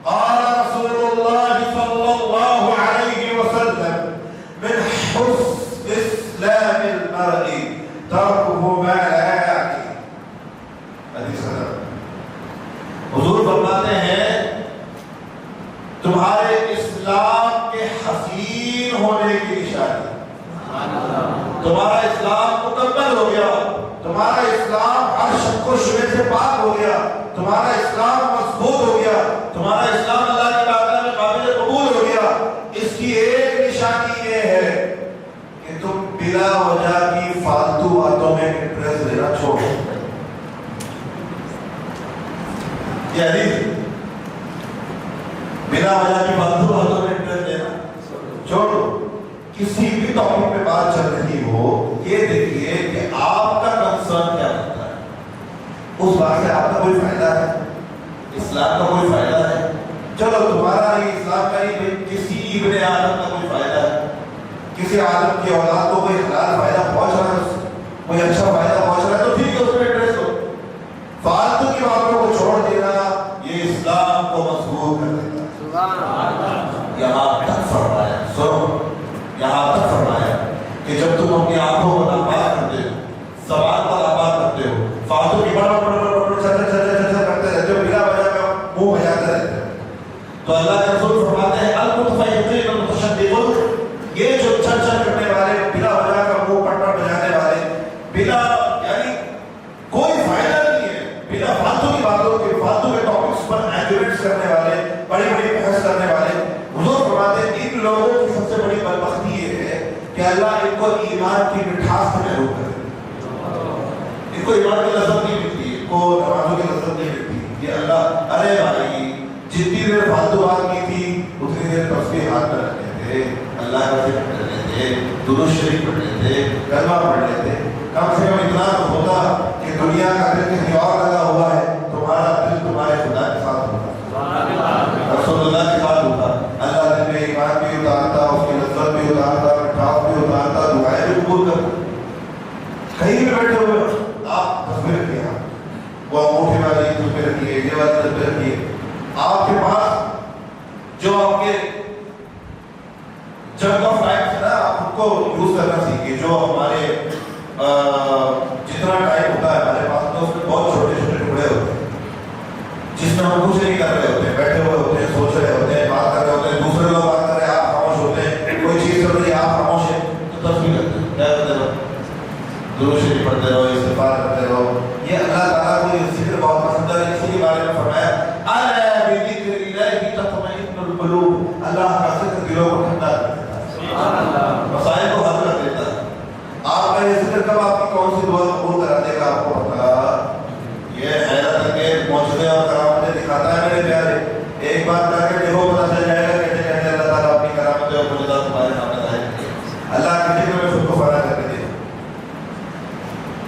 قال رسول الله صلى الله عليه وسلم من حسن اسلام المرء تركه ما لا يعنيه. حدیث حضور فرماتے ہیں تمہارے اسلام کے حسین ہونے کی نشانی، تمہارا اسلام مکمل ہو گیا، تمہارا اسلام ہر شک و شبہ سے پاک ہو گیا، تمہارا اسلام مضبوط ہو گیا، تمہارا اسلام اللہ کی بارگاہ میں قابل قبول ہو گیا. اس کی ایک نشانی یہ ہے کہ تم بلا وجہ کی فالتو باتوں میں انٹرسٹ لینا چھوڑ دو. یہ حدیث بلا وجہ کی فالتو باتوں میں انٹرسٹ لینا چھوڑ دو. کسی بھی ٹاپک پہ بات چل رہی ہو، یہ دیکھیے کہ آپ کا کنسرن کیا ہوتا ہے. اس بات سے آپ کا کوئی فائدہ ہے، اسلام کا کوئی فائدہ ہے. چلو تمہارا نہیں، اسلام کا نہیں، کسی ابن آدم کا کوئی فائدہ ہے، کسی آدم کی اولاد کو کوئی حلال فائدہ پہنچ رہا ہے، کوئی اچھا فائدہ پہنچ رہا ہے تو ٹھیک ہے، اس میں انٹرسٹ ہو. فالتو کی باتوں کو چھوڑ دینا یہ اسلام کو مضبوط کر دیتا ہے. یہاں تک فرمایا، سنو، یہاں تک فرمایا کہ جب تم اپنی آنکھوں کو ناپاک کرتے ہو، زبان کو ناپاک کرتے ہو، فالتو کی بڑا کرتے رہتے ہو، بلا وجہ کا منہ بجاتے رہتے ہو، تو اللہ کے رسول فرماتے ہیں المتفیقین والمتشدقون، یہ جو چل چل کرنے والے، بلا وجہ کا منہ پٹنا بجانے والے، بلا یعنی کوئی فائدہ نہیں ہے، بلا فالتو کی باتوں کے، فالتو کے ٹاپکس پر آرگیومنٹس کرنے والے، بڑی بڑی بحث کرنے والے، حضور فرماتے ہیں ان لوگوں کی سب سے بڑی بدبختی یہ ہے کہ اللہ ان کو ایمان کی مٹھاس سے محروم کر دے. ان کو ایمان کی لذت نہیں ملتی، ان کو نمازوں کی لذت نہیں ملتی. یہ اللہ، ارے بھائی جتنی دیر فالتو بات کی تھی اتنی دیر تسبیح ہاتھ میں رکھتے تھے، اللہ کا ذکر کرتے تھے، درود شریف پڑھتے تھے، کلمہ پڑھتے تھے. کم سے کم اتنا تو ہوتا کہ دنیا کا دل کہیں اور لگا ہوا ہے، تمہارا دل تمہارے خدا کے ساتھ ہوتا، رسول اللہ کے ساتھ ہوتا. اللہ دل میں ایمان بھی اتارتا، اس کی لذت بھی اتارتا، مٹھاس بھی اتارتا، دعائیں بھی قبول کرتا. کہیں بھی بیٹھے ہوئے آپ تصویر رکھیے، وہ انگوٹھی والی تصویر رکھیے، یہ والی تصویر رکھیے. آپ کے پاس جو آپ کے جگ آف لائف ہے نا، آپ خود کو یوز کرنا سیکھیے. جو ہمارے جتنا ٹائم ہوتا ہے ہمارے پاس تو اس میں بہت چھوٹے چھوٹے ٹکڑے ہوتے ہیں جس میں ہم کچھ نہیں کر رہے ہوتے ہیں، بیٹھے ہوئے ہوتے ہیں، سوچ رہے ہوتے ہیں، بات کر رہے ہوتے ہیں، دوسرے لوگ بات کر رہے ہیں، آپ خاموش ہوتے ہیں، کوئی چیز کر رہی ہے آپ خاموش ہیں، تو تصویر کرتے ہیں. کیا کرتے رہو، درود شریف پڑھتے رہو، استغفار کرتے رہو. یہ اللہ تعالیٰ کو یہ ذکر بہت پسند ہے. اسی کے بارے میں فرمایا الا بذکر اللہ تطمئن القلوب، اللہ کا ذکر دلوں کو ٹھنڈا کر دیتا ہے، مسائل کو حل کر دیتا ہے. آپ کا یہ ذکر کب آپ کی کون سی دعا قبول کرا دے گا آپ کو پتا. یہ حیرت کے معجزے اور کرامتیں دکھاتا ہے میرے پیارے. ایک بات کر کے دیکھو، پتہ چل جائے گا کہتے کہتے اللہ تعالیٰ اپنی کرامتیں اور معجزات تمہارے سامنے ظاہر کرے. اللہ کے ذکر میں خود کو فنا کر کے دے.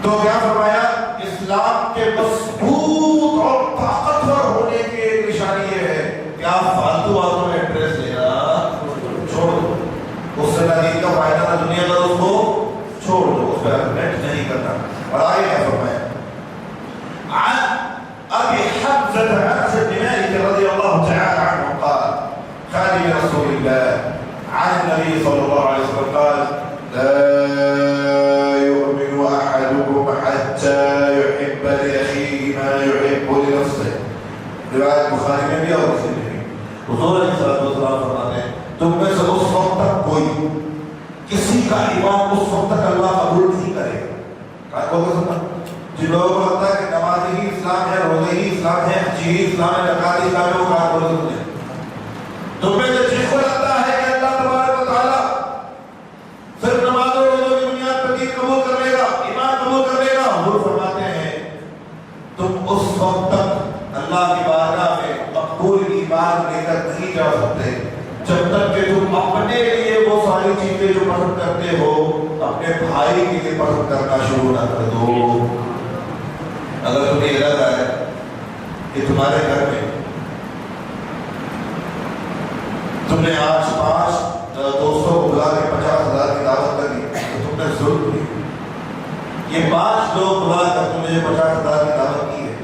تو کیا فرمایا، اسلام کے مضبوط اور طاقتور ہونے کی ایک نشانی یہ ہے کہ آپ فالتو باتوں میں انٹرسٹ لینا چھوڑ دو. اس سے نہ دین کا فائدہ نہ دنیا کا، اس کو چھوڑ دو، اس پہ ارگومنٹ نہیں کرنا. اور آگے کیا فرمایا، عن ابي حمزة انس بن مالك رضي الله تعالى عنه قال خادم رسول الله عن النبي صلى الله عليه وسلم قال لا يؤمن احدكم حتى يحب لاخيه ما يحب لنفسه. روایت بخاری میں بھی اور مسلم میں بھی. حضور علیہ الصلوۃ والسلام فرماتے ہیں تم میں سے اس وقت تک کوئی کسی اس وقت تک اللہ قبول نہیں کرے گا. جن لوگوں کو لگتا ہے کہ نماز ہی اسلام ہے, روزے ہی اسلام ہے, حج ہی اسلام ہے, زکات ہی اسلام ہے, وہ بات بولے تم میں سے جس کو لگتا ہے کہ اللہ تبارک و تعالیٰ صرف نماز اور روزوں کی بنیاد پر دین قبول کر لے گا, ایمان قبول کر لے گا, حضور فرماتے ہیں تم اس وقت تک اللہ کی بارگاہ میں مقبول ایمان لے کر نہیں جا سکتے جب تک کہ تم اپنے لیے وہ ساری چیزیں جو پسند کرتے ہو اپنے بھائی کے لیے پسند کرنا شروع نہ کر دو. اگر تمہیں یہ لگ رہا ہے کہ تمہارے گھر میں تم نے آج 5 دوستوں کو بلا کے 50,000 کی دعوت کر دی تو تم نے ظلم کی. یہ 5 لوگ بلا کر تم نے 50,000 کی دعوت کی ہے.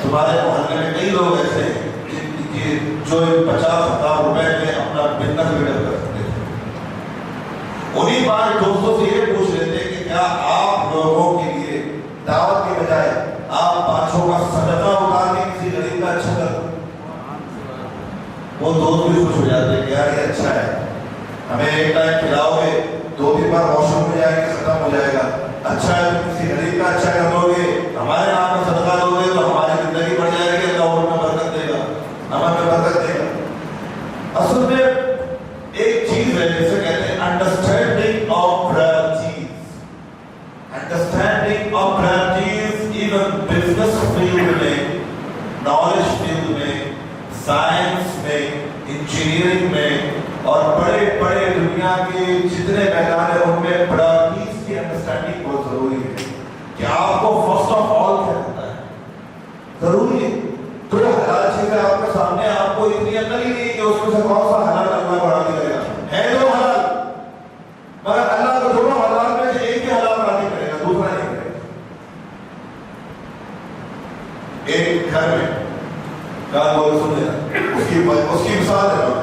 تمہارے محلے میں کئی لوگ ایسے ہیں جو 50,000 روپے میں اپنا بزنس بلڈ کر سکتے تھے. انہیں 5 دوستوں سے یہ پوچھ لیتے کہ کیا آپ لوگوں کے لیے دعوت کے بجائے آپ 500 کا صدقہ اٹھا کے کسی غریب کا اچھا کر دو. وہ دوست بھی خوش ہو جاتے ہیں کہ یار یہ اچھا ہے, ہمیں ایک ٹائم کھلاؤ گے, 2-3 بار واش روم میں جائے گا, ختم ہو جائے گا. اچھا ہے تم کسی غریب کا اچھا کر دو گے, ہمارے نام میں صدقہ دو گے تو ہماری زندگی بڑھ جائے گی, اللہ اور میں برکت دے گا, ہمیں میں برکت دے گا. اصل میں ایک چیز ہے جسے کہتے ہیں understanding of priorities. Understanding of priorities even business field میں, نالج فیلڈ میں, سائنس میں, انجینئرنگ میں اور بڑے بڑے دنیا کے جتنے میدان ہیں ان میں پرائرٹیز کی انڈرسٹینڈنگ بہت ضروری ہے کہ آپ کو فرسٹ آف آل کیا ہوتا ہے. ضروری ہے تو حلال چیزیں آپ کے سامنے, آپ کو اتنی عقل ہی نہیں کہ اس میں سے کون سا حلال اللہ برابری کرے گا. ہے دو حلال مگر اللہ کو دونوں حلال میں سے ایک ہی حلال برابری کرے گا, دوسرا نہیں کرے گا. ایک گھر میں کہاں بولے سن لینا, اس کی مثال ہے نا.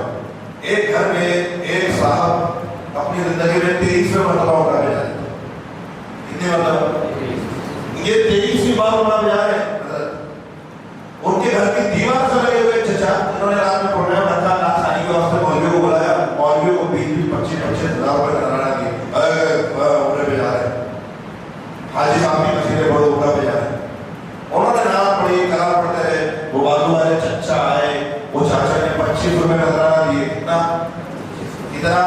ایک گھر میں ایک صاحب اپنی زندگی میں 23ویں مرتبہ اٹھا کے جاتے ہیں. کتنے مرتبہ؟ یہ 23ویں بار اٹھا کے جا رہے ہیں. ان کے گھر کی دیوار سے لگے ہوئے چچا انہوں نے رات میں پروگرام رکھا, نعت خوانی کے واسطے مولویوں کو بلایا, مولویوں کو 20-25 ہزار روپے نذرانہ دیے, عمرے پہ جا رہے ہیں. حاجی صاحب کی مسجد بڑے عمرہ پہ جا رہے ہیں. انہوں نے نعت پڑھی, کلام پڑھتے رہے. وہ بازو والے چچا آئے, وہ چاچا نے 25 روپے نذرانہ دیے. کتنا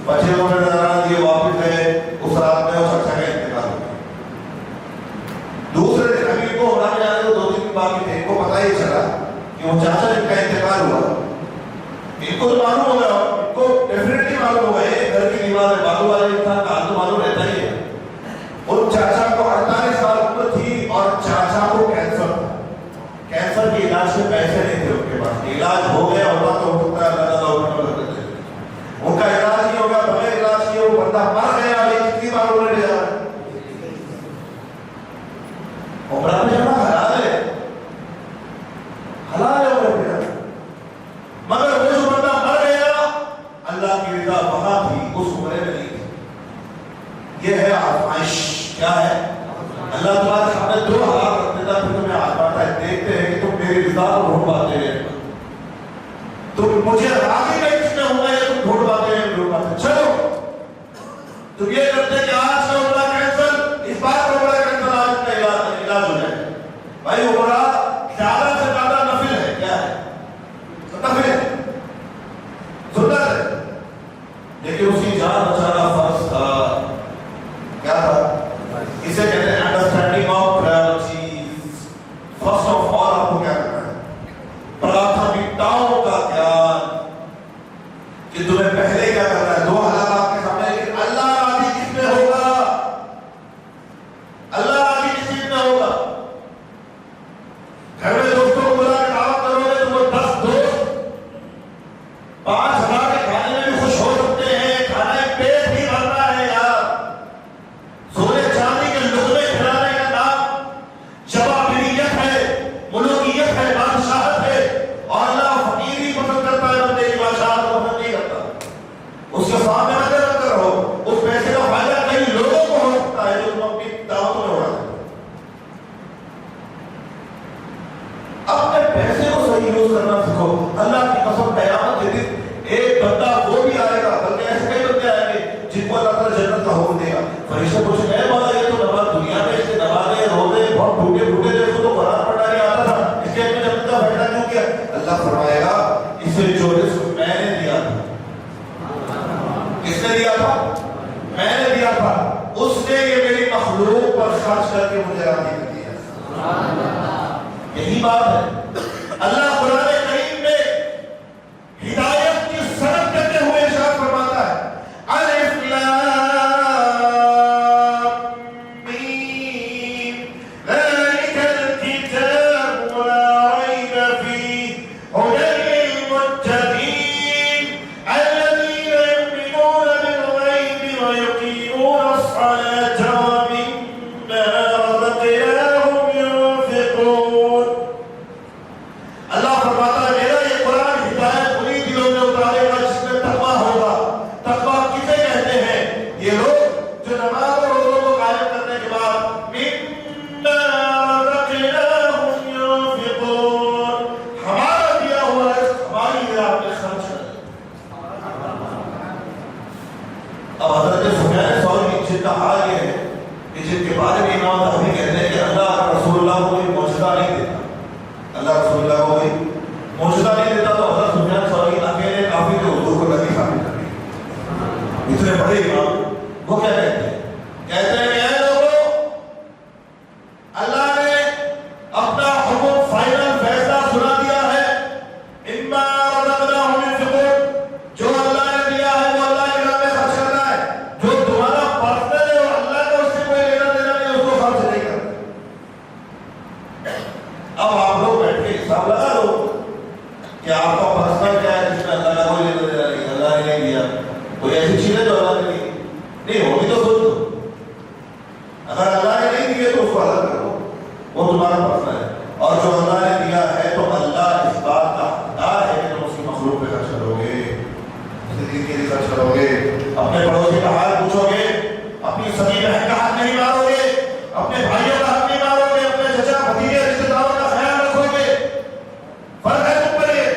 25 روپے نذرانہ دیے, واپس گئے. اس رات میں وہ چچا کا انتقال ہو گیا. دوسرے دن ابھی کو عمرہ میں جانے کو 2 دن باقی تھے. ان کو پتہ ہی چلا کہ وہ چاچا جن کا انتقال ہوا. ان کو تو معلوم ہو گیا, ان کو ڈیفینیٹلی معلوم ہو گیا گھر کی دیوار ہے, بازو والے انسان کا حال تو معلوم رہتا ہی ہے. ان چاچا کو 48 سال عمر تھی اور چاچا کو کینسر تھا. کینسر کے علاج کے پیسے نہیں تھے ان کے پاس. علاج ہو گیا ہوتا تو ہو سکتا ہے اللہ تعالیٰ ان کو مدد کرتے. ان کا علاج نہیں ہوگا, بغیر علاج کیے وہ بندہ مر گیا. کتنی بار انہوں نے جا رہا ہے. عمرہ میں جانا حلال ہے, حلال ہے عمرہ میں جانا, مگر وہ جو بندہ مر گیا اللہ کی رضا وہاں تھی, اس عمرے میں نہیں تھی. یہ ہے آزمائش. کیا ہے؟ اللہ تعالیٰ ہمیں 2 حالات رکھ دیتا, پھر تمہیں آزماتا ہے. دیکھتے ہیں کہ تم میری رضا کو ڈھونڈ پاتے ہیں, تم مجھے راضی نہیں اس میں ہوگا یا تم ڈھونڈ پاتے ہیں ڈھونڈ پاتے. چلو تم یہ کرتے کہ آج کا عمرہ کینسل, اس بار کا عمرہ کینسل, آج کا علاج ہو جائے. بھائی عمرہ زیادہ سے زیادہ نفل ہے. کیا ہے؟ نفل ہے, سنت ہے, لیکن اس کی جان بچانا فرض تھا. کیا تھا؟ اسے کہتے ہیں understanding of priorities. First of all آپ کو کیا کرنا ہے؟ پراتھمکتاؤں کا دھیان, کہ تمہیں پہلے کیا کرنا ہے. 2 حالات آپ کے سامنے, لیکن اللہ راضی کس میں ہوگا؟ خرچ کر کے مجھے راضی کر دیا. یہی بات ہے. اللہ قرآن کریم میں ہدایت کی سند کرتے ہوئے ارشاد فرماتا ہے الف لام میم ذلك الكتاب لا ريب فيه هدى للمتقين الذين يؤمنون بالغيب ويقيمون الصلاة ومما رزقناهم ينفقون. اللہ فرماتا ہے میرا یہ قرآن ہدایت انہی دلوں میں اتارے گا جس میں تقویٰ ہوگا. تقویٰ کسے کہتے ہیں؟ یہ لوگ جو نماز اور روزوں کو قائم کرنے کے بعد مما رزقناهم ينفقون ہمارا دیا ہوا رزق ہماری راہ میں خرچ کریں. اب حضرت سفیان ثوری جن کا حال یہ ہے کہ جن کے بارے میں امام ذہبی کہتے ہیں کہ اللہ رسول اللہ کو کوئی معجزہ نہیں دیتا, اللہ رسول اللہ کو کوئی معجزہ نہیں دیتا, تو حضرت سفیان ثوری اکیلے کافی جو حضور کو نبی ثابت کر دیا. اتنے بڑے امام وہ کیا کہتے ہیں؟ کہتے ہیں کہ اے لوگوں, اللہ نے اپنا حکم فائنل فیصلہ سنا دیا ہے. اما رزقناهم ينفقون, جو اللہ نے دیا ہے وہ اللہ کے راہ میں خرچ کرنا ہے. جو تمہارا پرسنل ہے اور اللہ کا اس سے کوئی لینا دینا نہیں, اس کو خرچ نہیں کرنا. اب آپ لوگ بیٹھ کے حساب لگا لو کہ آپ کا پرسنل کیا ہے جس میں اللہ کا کوئی لینا دینا نہیں, اللہ نے نہیں دیا. کوئی ایسی چیز ہے جو اللہ نے نہیں ہوگی تو سوچ لو. اگر اللہ نے نہیں دیے تو اس کو الگ کرو, وہ تمہارا پرسنل ہے. اور جو اللہ نے دیا ہے تو اللہ اس بات کا حقدار ہے کہ تم اس کی مخلوق پہ خرچ کرو گے, اس دین کے لیے خرچ کرو گے. اپنے پڑوسی کا حال پوچھو گے, اپنی سگی بہن کا حق نہیں مارو گے, اپنے بھائیوں کا حق نہیں مارو گے, اپنے چچا بھتیجے رشتے داروں کا خیال رکھو گے. فرق ہے تم پر یہ.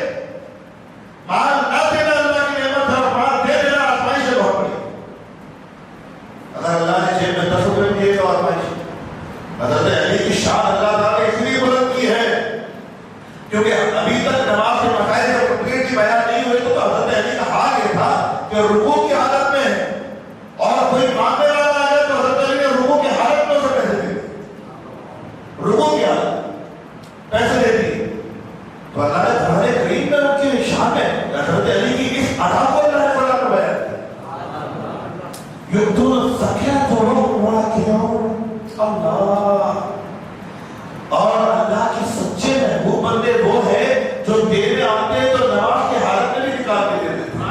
مال نہ دینا اللہ کی نعمت ہے, اور مال دے دینا آزمائش ہے بہت بڑی. اگر اللہ نے جیب میں 10 روپے دیے تو آزمائش. حضرت علی کی شان اللہ تعالیٰ نے اس لیے بلند کی ہے کیونکہ ابھی تک نماز کے مسائل جب کمپلیٹ بیان نہیں ہوئے تو حضرت علی کا حال یہ تھا کہ رکوع کی حالت میں ہے, اور کوئی مانگنے والا آ جائے تو حضرت علی نے رکوع کی حالت میں اسے پیسے دے دیے. رکوع کی حالت پیسے دے دیے. تو اللہ نے قرآن کریم میں ان کی شان ہے. حضرت علی کی اس ادا کو اللہ نے بڑا کر بیان کیا. یؤتون الزکاۃ وهم راکعون. اللہ اور اللہ کے سچے محبوب بندے وہ ہیں جو دینے آتے ہیں تو نماز کی حالت میں بھی نکال کے دے دیتے ہیں.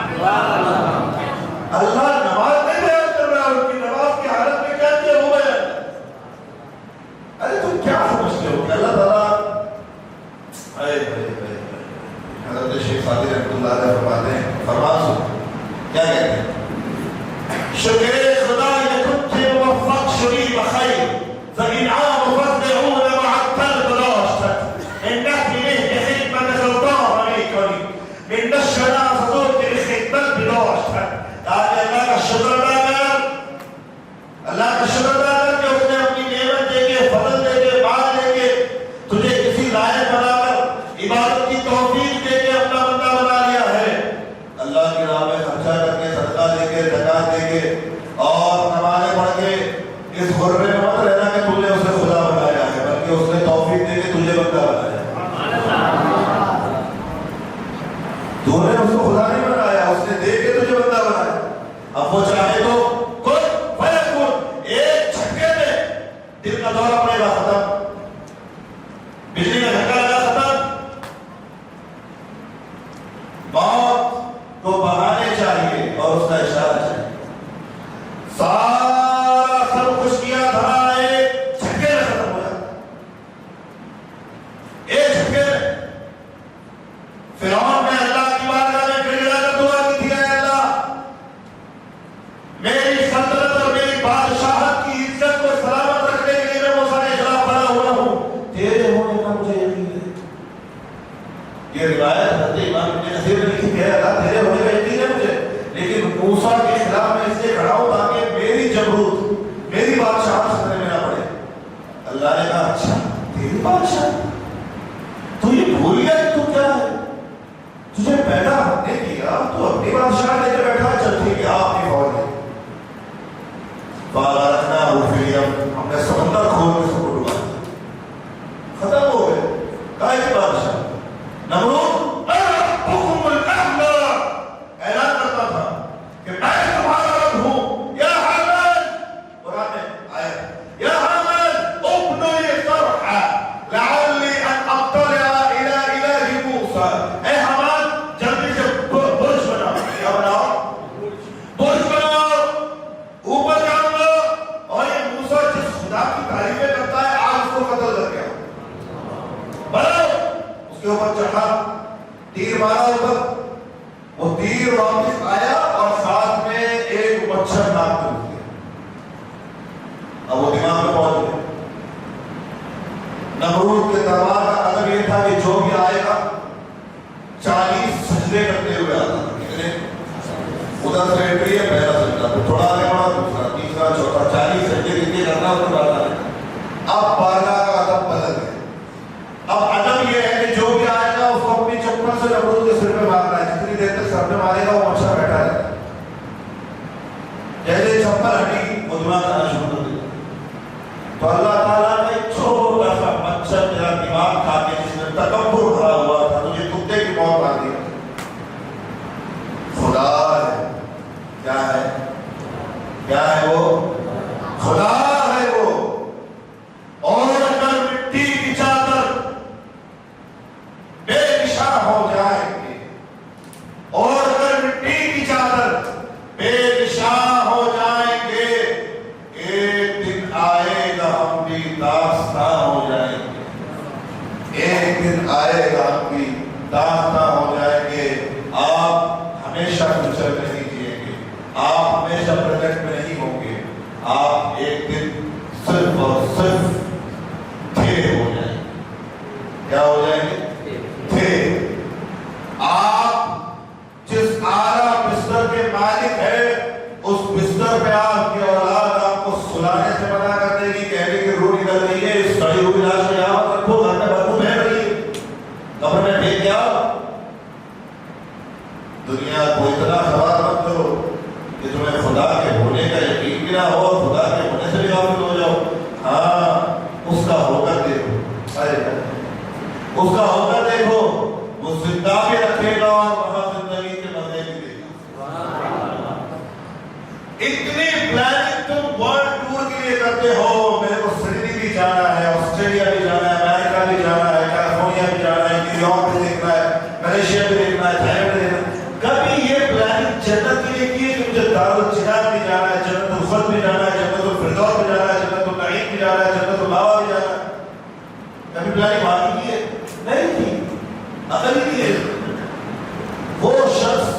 اللہ نماز نہیں بیان کر رہا, ان کی نماز کی حالت میں کیا کیا ہوا ہے. ارے تم کیا سمجھتے ہو کہ اللہ تعالیٰ حضرت شیخ سعدی رحمۃ اللہ علیہ فرماتے ہیں, فرمان سن کیا کہتے ہیں, شکر خدا یکن تھے موفق شری بخیر فإنعام فضلعون مع الطلب راشتك إنك إليه خدمة سلطان عليكم من الشنا صدوق لخدمة بلاشتك. تاکہ اللہ کا شکر ادا کر, اللہ کا شکر ادا کر کہ اس نے اپنی نعمت دے کے, فضل دے کے, مال دے کے تجھے کسی لائق بنا کر عبادت کی توفیق دے کے اپنا بندہ بنا لیا ہے. اللہ کی راہ میں خرچہ کر کے, صدقہ دے کے, زکات دے کے اور نمازیں پڑھ کے اس غربے میں مت رہنا کہ تم نے اسے خدا بنایا ہے, بلکہ اس نے توفیق دے کے تجھے بندہ بنایا ہے. تو نے اس کو خدا نہیں بنایا, اس نے دے کے تجھے بندہ بنایا. اب وہ چاہے تو کن فیکن, ایک جھٹکے میں دل کا دورہ پڑے گا ختم, بجلی کا جھٹکا لگا ختم. موت کو بہانے چاہیے اور اس کا اشارہ چاہیے. سارا سب کچھ کیا تھا ایک جھٹکے میں ختم ہو جاتا, ایک جھٹکے میں. فرعون نے اللہ کی بارگاہ میں گر گرا کر دعا کی تھی, اے اللہ میری سلطنت اور میری بادشاہت کی عزت کو سلامت رکھنے کے لیے میں وہ سارے خلاف بنا ہوا ہوں, تیرے ہونے کا مجھے یقین ہے. یہ روایت حضرت امام ابن کثیر نے لکھی ہے, اللہ تیرے ہونے کا یقین ہے مجھے, لیکن موسیٰ کے خلاف میں اس لیے کھڑا ہوں تاکہ میری جبروت, میری بادشاہت خطرے میں نہ پڑے. اللہ نے کہا اچھا تیری بادشاہ, تو یہ بھول گیا کہ تو کیا ہے, تجھے پیدا ہم نے کیا, تو اپنی بادشاہ لے کے بیٹھا, چل ٹھیک ہے آپ کی فوج ہے. فَأَغْرَقْنَاهُ فِي الْيَمِّ, ہم نے سمندر واپس آیا اور ساتھ میں ایک مچھر ناک میں گھس گیا. اب وہ دماغ میں پہنچ گیا. نمرود کے دربار کا ادب یہ تھا کہ جو بھی آئے گا 40 سجدے کرتے ہوئے آتا تھا. کتنے؟ ادھر سے انٹری ہے پہلا سجدہ، پھر تھوڑا آگے بڑھا دوسرا، تیسرا، چوتھا، 40 سجدے کتنے کرنا اس کے بعد آئے گا. اب بارگاہ کا ادب بدل گیا. اب ادب یہ ہے کہ جو بھی آئے گا اس کو اپنی چپل سے نمرود کے سر پہ مارنا ہے. جتنی دیر تک سر پہ مارے گا وہ مچھر بیٹھا رہتا ہے. جیسے چپل ہٹی وہ دماغ آنا شروع کر دیا. تو اللہ تعالیٰ نے چھوٹا سا مچھر تیرا دماغ کھا کے جس میں تکبر بھرا ہوا تھا تجھے کتے کی موت آ دیا. خدا ہے. کیا ہے؟ کیا ہے وہ؟ خدا ہے وہ. اور اگر مٹی کی چادر بے نشان ہو جائیں گے، اور اگر مٹی کی چادر بے نشان ہو جائیں گے، ایک دن آئے گا ہم بھی داستان ہو جائیں گے. ایک دن آئے گا ہم بھی داستان ہو جائیں گے. آپ ہمیشہ فیوچر میں نہیں جئیں گے، آپ ہمیشہ پریزنٹ میں نہیں ہوں گے. آپ ایک دن صرف اور صرف تھے ہو جائیں گے. کیا ہو جائیں گے؟ تھے. آپ جس اعلیٰ بستر کے مالک ہے اس بستر پہ آپ کی اولاد آپ کو سلانے سے منع کر دے گی، کہنے کی روح نکل رہی ہے، اس سڑی ہوئی لاش کو یہاں رکھو، گھر میں بدبو بہہ رہی ہے، قبر میں پھینک کے آؤ. دنیا کو اتنا سوال مت کرو کہ تمہیں خدا کے ہونے کا یقین بھی نہ ہو اور خدا کے ہونے سے بھی غافل ہو جاؤ. ہاں اس کا ہو کر دیکھو، اس کا ہو کر دیکھو، وہ زندہ بھی رکھے گا اور وہاں زندگی کے مزے بھی دے گا. اتنی پلاننگ تم ورلڈ ٹور کے لیے کرتے ہو، میرے کو سڈنی بھی جانا ہے، آسٹریلیا بھی جانا ہے، امریکہ بھی جانا ہے، کیلیفورنیا بھی جانا ہے، نیو یارک بھی دیکھنا ہے، ملیشیا بھی دیکھنا ہے، تھائیلینڈ بھی دیکھنا ہے. کبھی یہ پلاننگ جنت کے لیے کی ہے کہ مجھے دارالجنان بھی جانا ہے، جنت الخلد بھی جانا ہے، جنت الفردوس بھی جانا ہے، جنت النعیم بھی جانا ہے، جنت المأویٰ بھی جانا ہے؟ کبھی پلاننگ وہاں کی ہے؟ نہیں کی. عقل ہی ہے. وہ شخص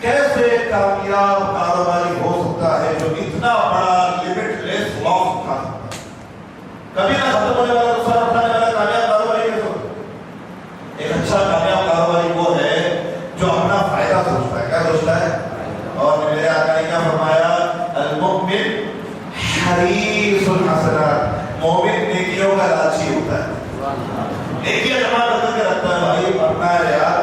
کیسے کامیاب کاروباری ہو سکتا ہے جو اتنا بڑا لمٹ لیس لاس اٹھا سکتا ہے؟ کبھی نہ ختم ہونے والا نقصان اٹھانے والا کامیاب کاروباری کیسے ہوتا ہے؟ ایک اچھا کامیاب کاروباری وہ ہے جو اپنا فائدہ سوچتا ہے. کیا سوچتا ہے؟ اور میرے آقا نے کیا فرمایا؟ المؤمن حریص الحسنات. مومن نیکیوں کا لالچی ہوتا ہے. نیکیاں جمع کر کے رکھتا ہے. بھائی پڑھنا ہے یار،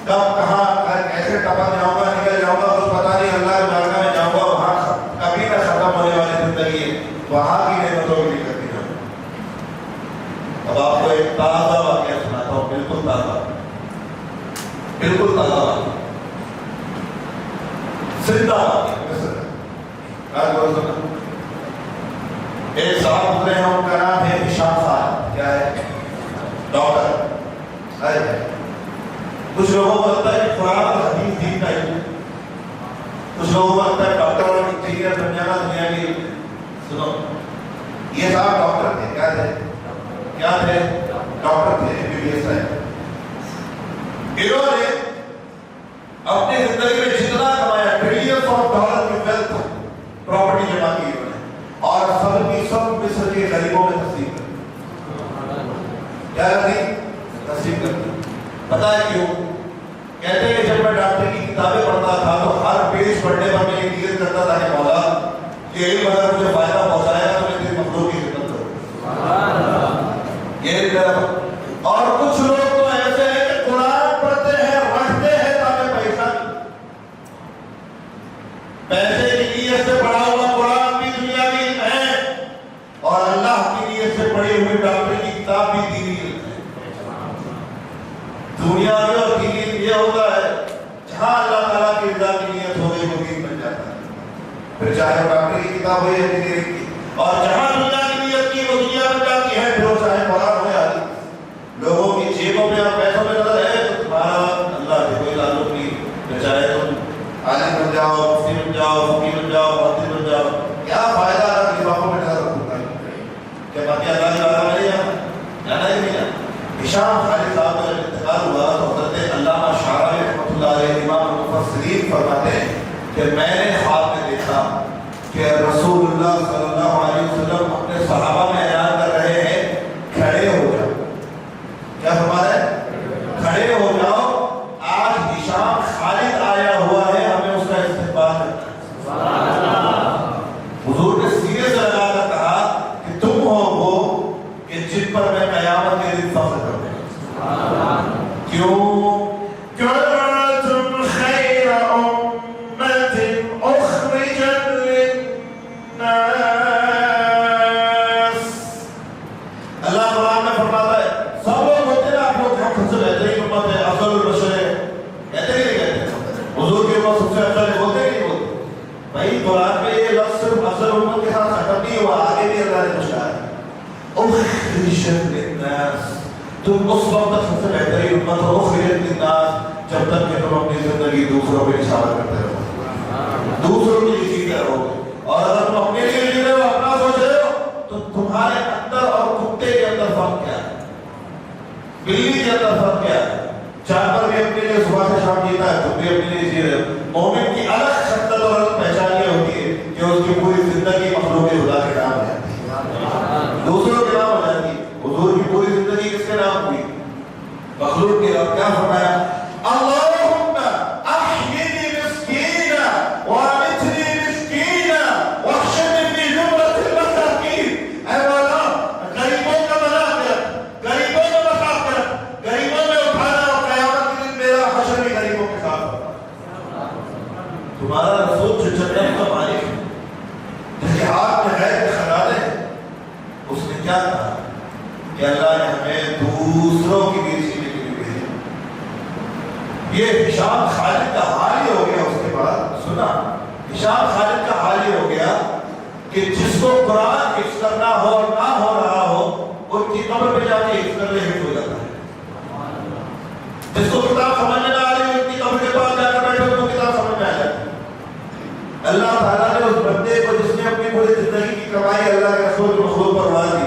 کب کہاں کیسے ٹپک جاؤں گا، نکل جاؤں گا، کچھ پتا نہیں. اللہ کی بارگاہ میں جاؤں گا، وہاں کبھی نہ ختم ہونے والی زندگی ہے، وہاں کی نعمتوں کی نہیں کرتی جاؤں. اب آپ کو ایک تازہ واقعہ سناتا ہوں، بالکل تازہ، بالکل تازہ واقعہ، زندہ واقعہ. ایک صاحب گزرے ہیں، ان کا نام ہے ہشام صاحب. کیا ہے؟ ڈاکٹر. کچھ لوگوں کو لگتا ہے کہ قرآن اور حدیث دین کا علم ہے، کچھ لوگوں کو لگتا ہے ڈاکٹر اور انجینئر بن جانا دنیا کی. سنو، یہ صاحب ڈاکٹر تھے. کیا تھے؟ کیا تھے؟ ڈاکٹر تھے، MBBS ہے. انہوں نے اپنی زندگی میں جتنا کمایا، ٹریلینز آف ڈالر کی ویلتھ پراپرٹی جمع کی انہوں نے، اور سب کی سب مصر کے غریبوں میں تقسیم کر دی. کیا کرتی؟ تقسیم کر دی. پتا ہے کیوں؟ کہتے ہیں کہ جب میں ڈاکٹر کی کتابیں پڑھتا تھا تو ہر پیج پڑھنے پر میں یہ نیت کرتا تھا کہ مولا یہ علم اگر مجھے فائدہ پہنچائے گا تو میں تیری مخلوق کی خدمت کروں. یہ میرا. اور کچھ لوگ تو ایسے ہیں کہ قرآن پڑھتے ہیں، رکھتے ہیں تاکہ پیسہ پیسے کی نیت سے پڑھا ہوا قرآن بھی دنیاوی علم ہے، اور اللہ کی نیت سے پڑھی ہوئی ڈاکٹر کی کتاب بھی دینی علم ہے. دنیا میں اور دینی علم یہ ہوتا ہے جہاں اللہ تعالیٰ کی رضا کی نیت ہو گئی وہ دین بن جاتا ہے. پھر چاہے وہ ڈاکٹر کی کتاب ہو یا انجینئرنگ کی، اور جہاں دنیا کی نیت کی وہ دنیا بن جاتی ہے. پھر وہ چاہے قرآن ہو یا حدیث. لوگوں کی جیبوں میں اور پیسوں میں نظر ہے تو تمہارا اللہ سے کوئی تعلق نہیں. چاہے تم عالم بن جاؤ، مفتی بن جاؤ، فقیہ بن جاؤ، محدث بن جاؤ، کیا فائدہ اللہ کی باتوں میں نظر رکھوں گا؟ کیا باقی اللہ کی باتوں میں نہیں جانا ہی نہیں جانا. ہشام خالد صاحب کا جب انتقال ہوا تو حضرت علامہ شاعری رحمۃ اللہ علیہ امام فرماتے ہیں کہ میں نے خواب میں دیکھا کہ رسول اللہ صلی اللہ علیہ وسلم اپنے صحابہ میں اعلان کر رہے ہیں کھڑے ہو جاؤ. کیا فرما رہے ہیں؟ کھڑے ہو جاؤ. آج ہشام خالد آیا ہوا ہے, ہمیں اس کا استقبال کرنا ہے. حضور نے سینے سے لگا کر کہا کہ تم ہو وہ کہ جن پر میں قیامت کے دن فخر کروں گا. کیوں؟ کنتم خیر امت اخرجت للناس. اللہ قرآن میں فرماتا ہے سب لوگ ہوتے ہیں, آپ لوگ ہم سے بہترین امت ہے, افضل البشر ہے, کہتے ہی نہیں کہتے. حضور کی امت سب سے افضل ہے, ہوتے ہی نہیں ہوتے. بھائی قرآن میں یہ لفظ صرف افضل امت کے ساتھ ختم نہیں ہوا, آگے بھی اللہ نے کچھ کہا ہے. اخرجت للناس, تم اس وقت تک سب سے بہترین امت ہو. اخرجت للناس, جب تک کہ تم اپنی زندگی دوسروں پہ نشانہ کرتے رہو, دوسروں کے لیے جیتے رہو. اور اگر تم اپنے لیے جی رہے ہو, اپنا سوچ رہے ہو, تو تمہارے اندر اور کتے کے اندر فرق کیا ہے, بلی کے اندر فرق کیا ہے؟ جانور بھی اپنے لیے صبح سے شام جیتا ہے, تم بھی اپنے لیے جی رہے ہو. مومن کی الگ شکل اور الگ پہچان یہ ہوتی ہے کہ اس کی پوری زندگی مخلوق خدا کے نام ہو جاتی ہے, دوسروں کے نام ہو جاتی ہے. حضور کی پوری زندگی کس کے نام ہوئی؟ مخلوق کے نام. کیا فرمایا؟ اللہم احیینی مسکینا وامتنی مسکینا واحشرنی فی زمرۃ المساکین. اے مولا, غریبوں کا بنا کر, غریبوں کا بچا کر, غریبوں میں اٹھانا, اور قیامت کے دن میرا حشر بھی غریبوں کے ساتھ ہوگا. تمہارا رسول جو جنت کا مالک ہے, جس کے ہاتھ میں ہے خزانے, اس نے کیا کہا کہ اللہ نے ہمیں دوسروں کی بھی جینے کے لیے بھیجا. یہ ہشام خالد کا حال ہی ہو گیا. اس کے بعد سنا, ہشام خالد کا حال ہی ہو گیا کہ جس کو قرآن حفظ کرنا ہو اور نہ ہو رہا ہو, ان کی قبر پہ جا کے حفظ کرنے حفظ ہو جاتا ہے. جس کو کتاب سمجھ میں نہ آ رہی, ان کی قبر کے پاس جا کر بیٹھے, ان کو کتاب سمجھ میں آ جاتی ہے. اللہ تعالیٰ نے اس بندے کو جس نے اپنی پوری زندگی کی کمائی اللہ کے رسول کے مخلوق پر اڑا دی,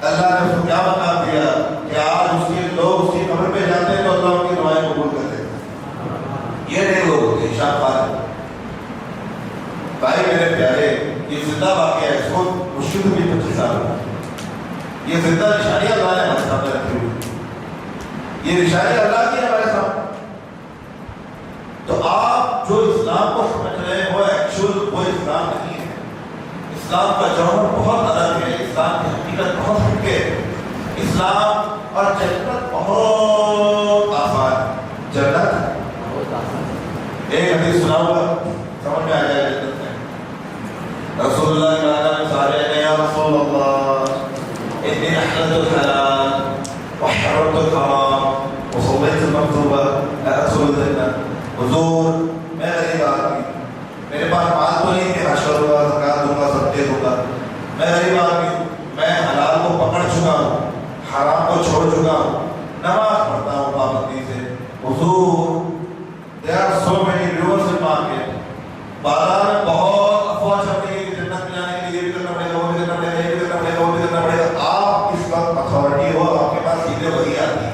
اللہ نے اس کو کیا مقام دیا کہ آج اس کے لوگ اس کی قبر پہ جاتے ہیں تو اللہ ان کی دعائیں قبول کرتے ہیں. یہ نہیں لوگ ہوتے ہشام خالد. بھائی میرے پیارے, یہ زندہ واقعہ ہے, اس کو مشکل بھی 25 سال ہوا. یہ زندہ نشانی اللہ نے ہمارے سامنے رکھی ہوئی, یہ نشانی اللہ کی ہے ہمارے سامنے. تو آپ جو اسلام کو سمجھ رہے ہیں وہ ایکچوئل وہ اسلام نہیں ہے. اسلام کا جوہر بہت الگ ہے, اسلام کی حقیقت بہت ہٹ کے. اسلام اور جنت بہت آسان ہے. جنت ایک حدیث سناؤں گا, سمجھ میں آ جائے جنت میں. رسول اللہ کے آقا نے سارے نے یا رسول اللہ انی احللت الحلال وحرمت الحرام وصلیت المکتوبہ ادخل الجنہ. حضور میں غریب آدمی, میرے پاس مال تو نہیں کہ حشر ہوگا, زکات دوں گا, صدقے دوں گا. میں غریب آدمی ہوں, میں حلال کو پکڑ چکا ہوں, حرام کو چھوڑ چکا ہوں, نماز پڑھتا ہوں پابندی سے. حضور there are so many rivers in market. بازار میں بہت افواہ چل رہی ہے کہ جنت میں جانے کے لیے یہ بھی کرنا پڑے گا, وہ بھی کرنا پڑے گا, یہ بھی کرنا پڑے گا, وہ بھی کرنا پڑے گا. آپ اس وقت اتھارٹی ہو, آپ کے پاس سیدھے وہی آتی ہے,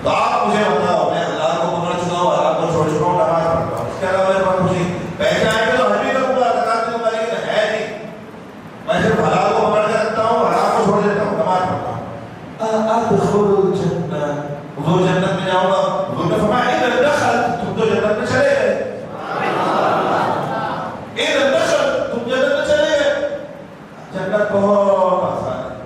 تو آپ مجھے بتاؤ, میں حلال کو پکڑ چکا ہوں, حرام کو چھوڑ چکا ہوں, نماز پڑھتا ہوں, اس کے علاوہ میرے پاس کچھ نہیں. پیسے آئیں گے تو ہر بھی کروں گا, زکات دوں گا, لیکن ہے نہیں. میں صرف حلال کو پکڑ کے رکھتا ہوں, حرام کو چھوڑ دیتا ہوں, نماز پڑھتا ہوں. ادخل الجنہ, حضور جنت میں جاؤں گا. حضور نے فرمایا اذا دخل, تم تو جنت میں چلے گئے. اذا دخل, تم جنت میں چلے گئے. جنت بہت آسان ہے,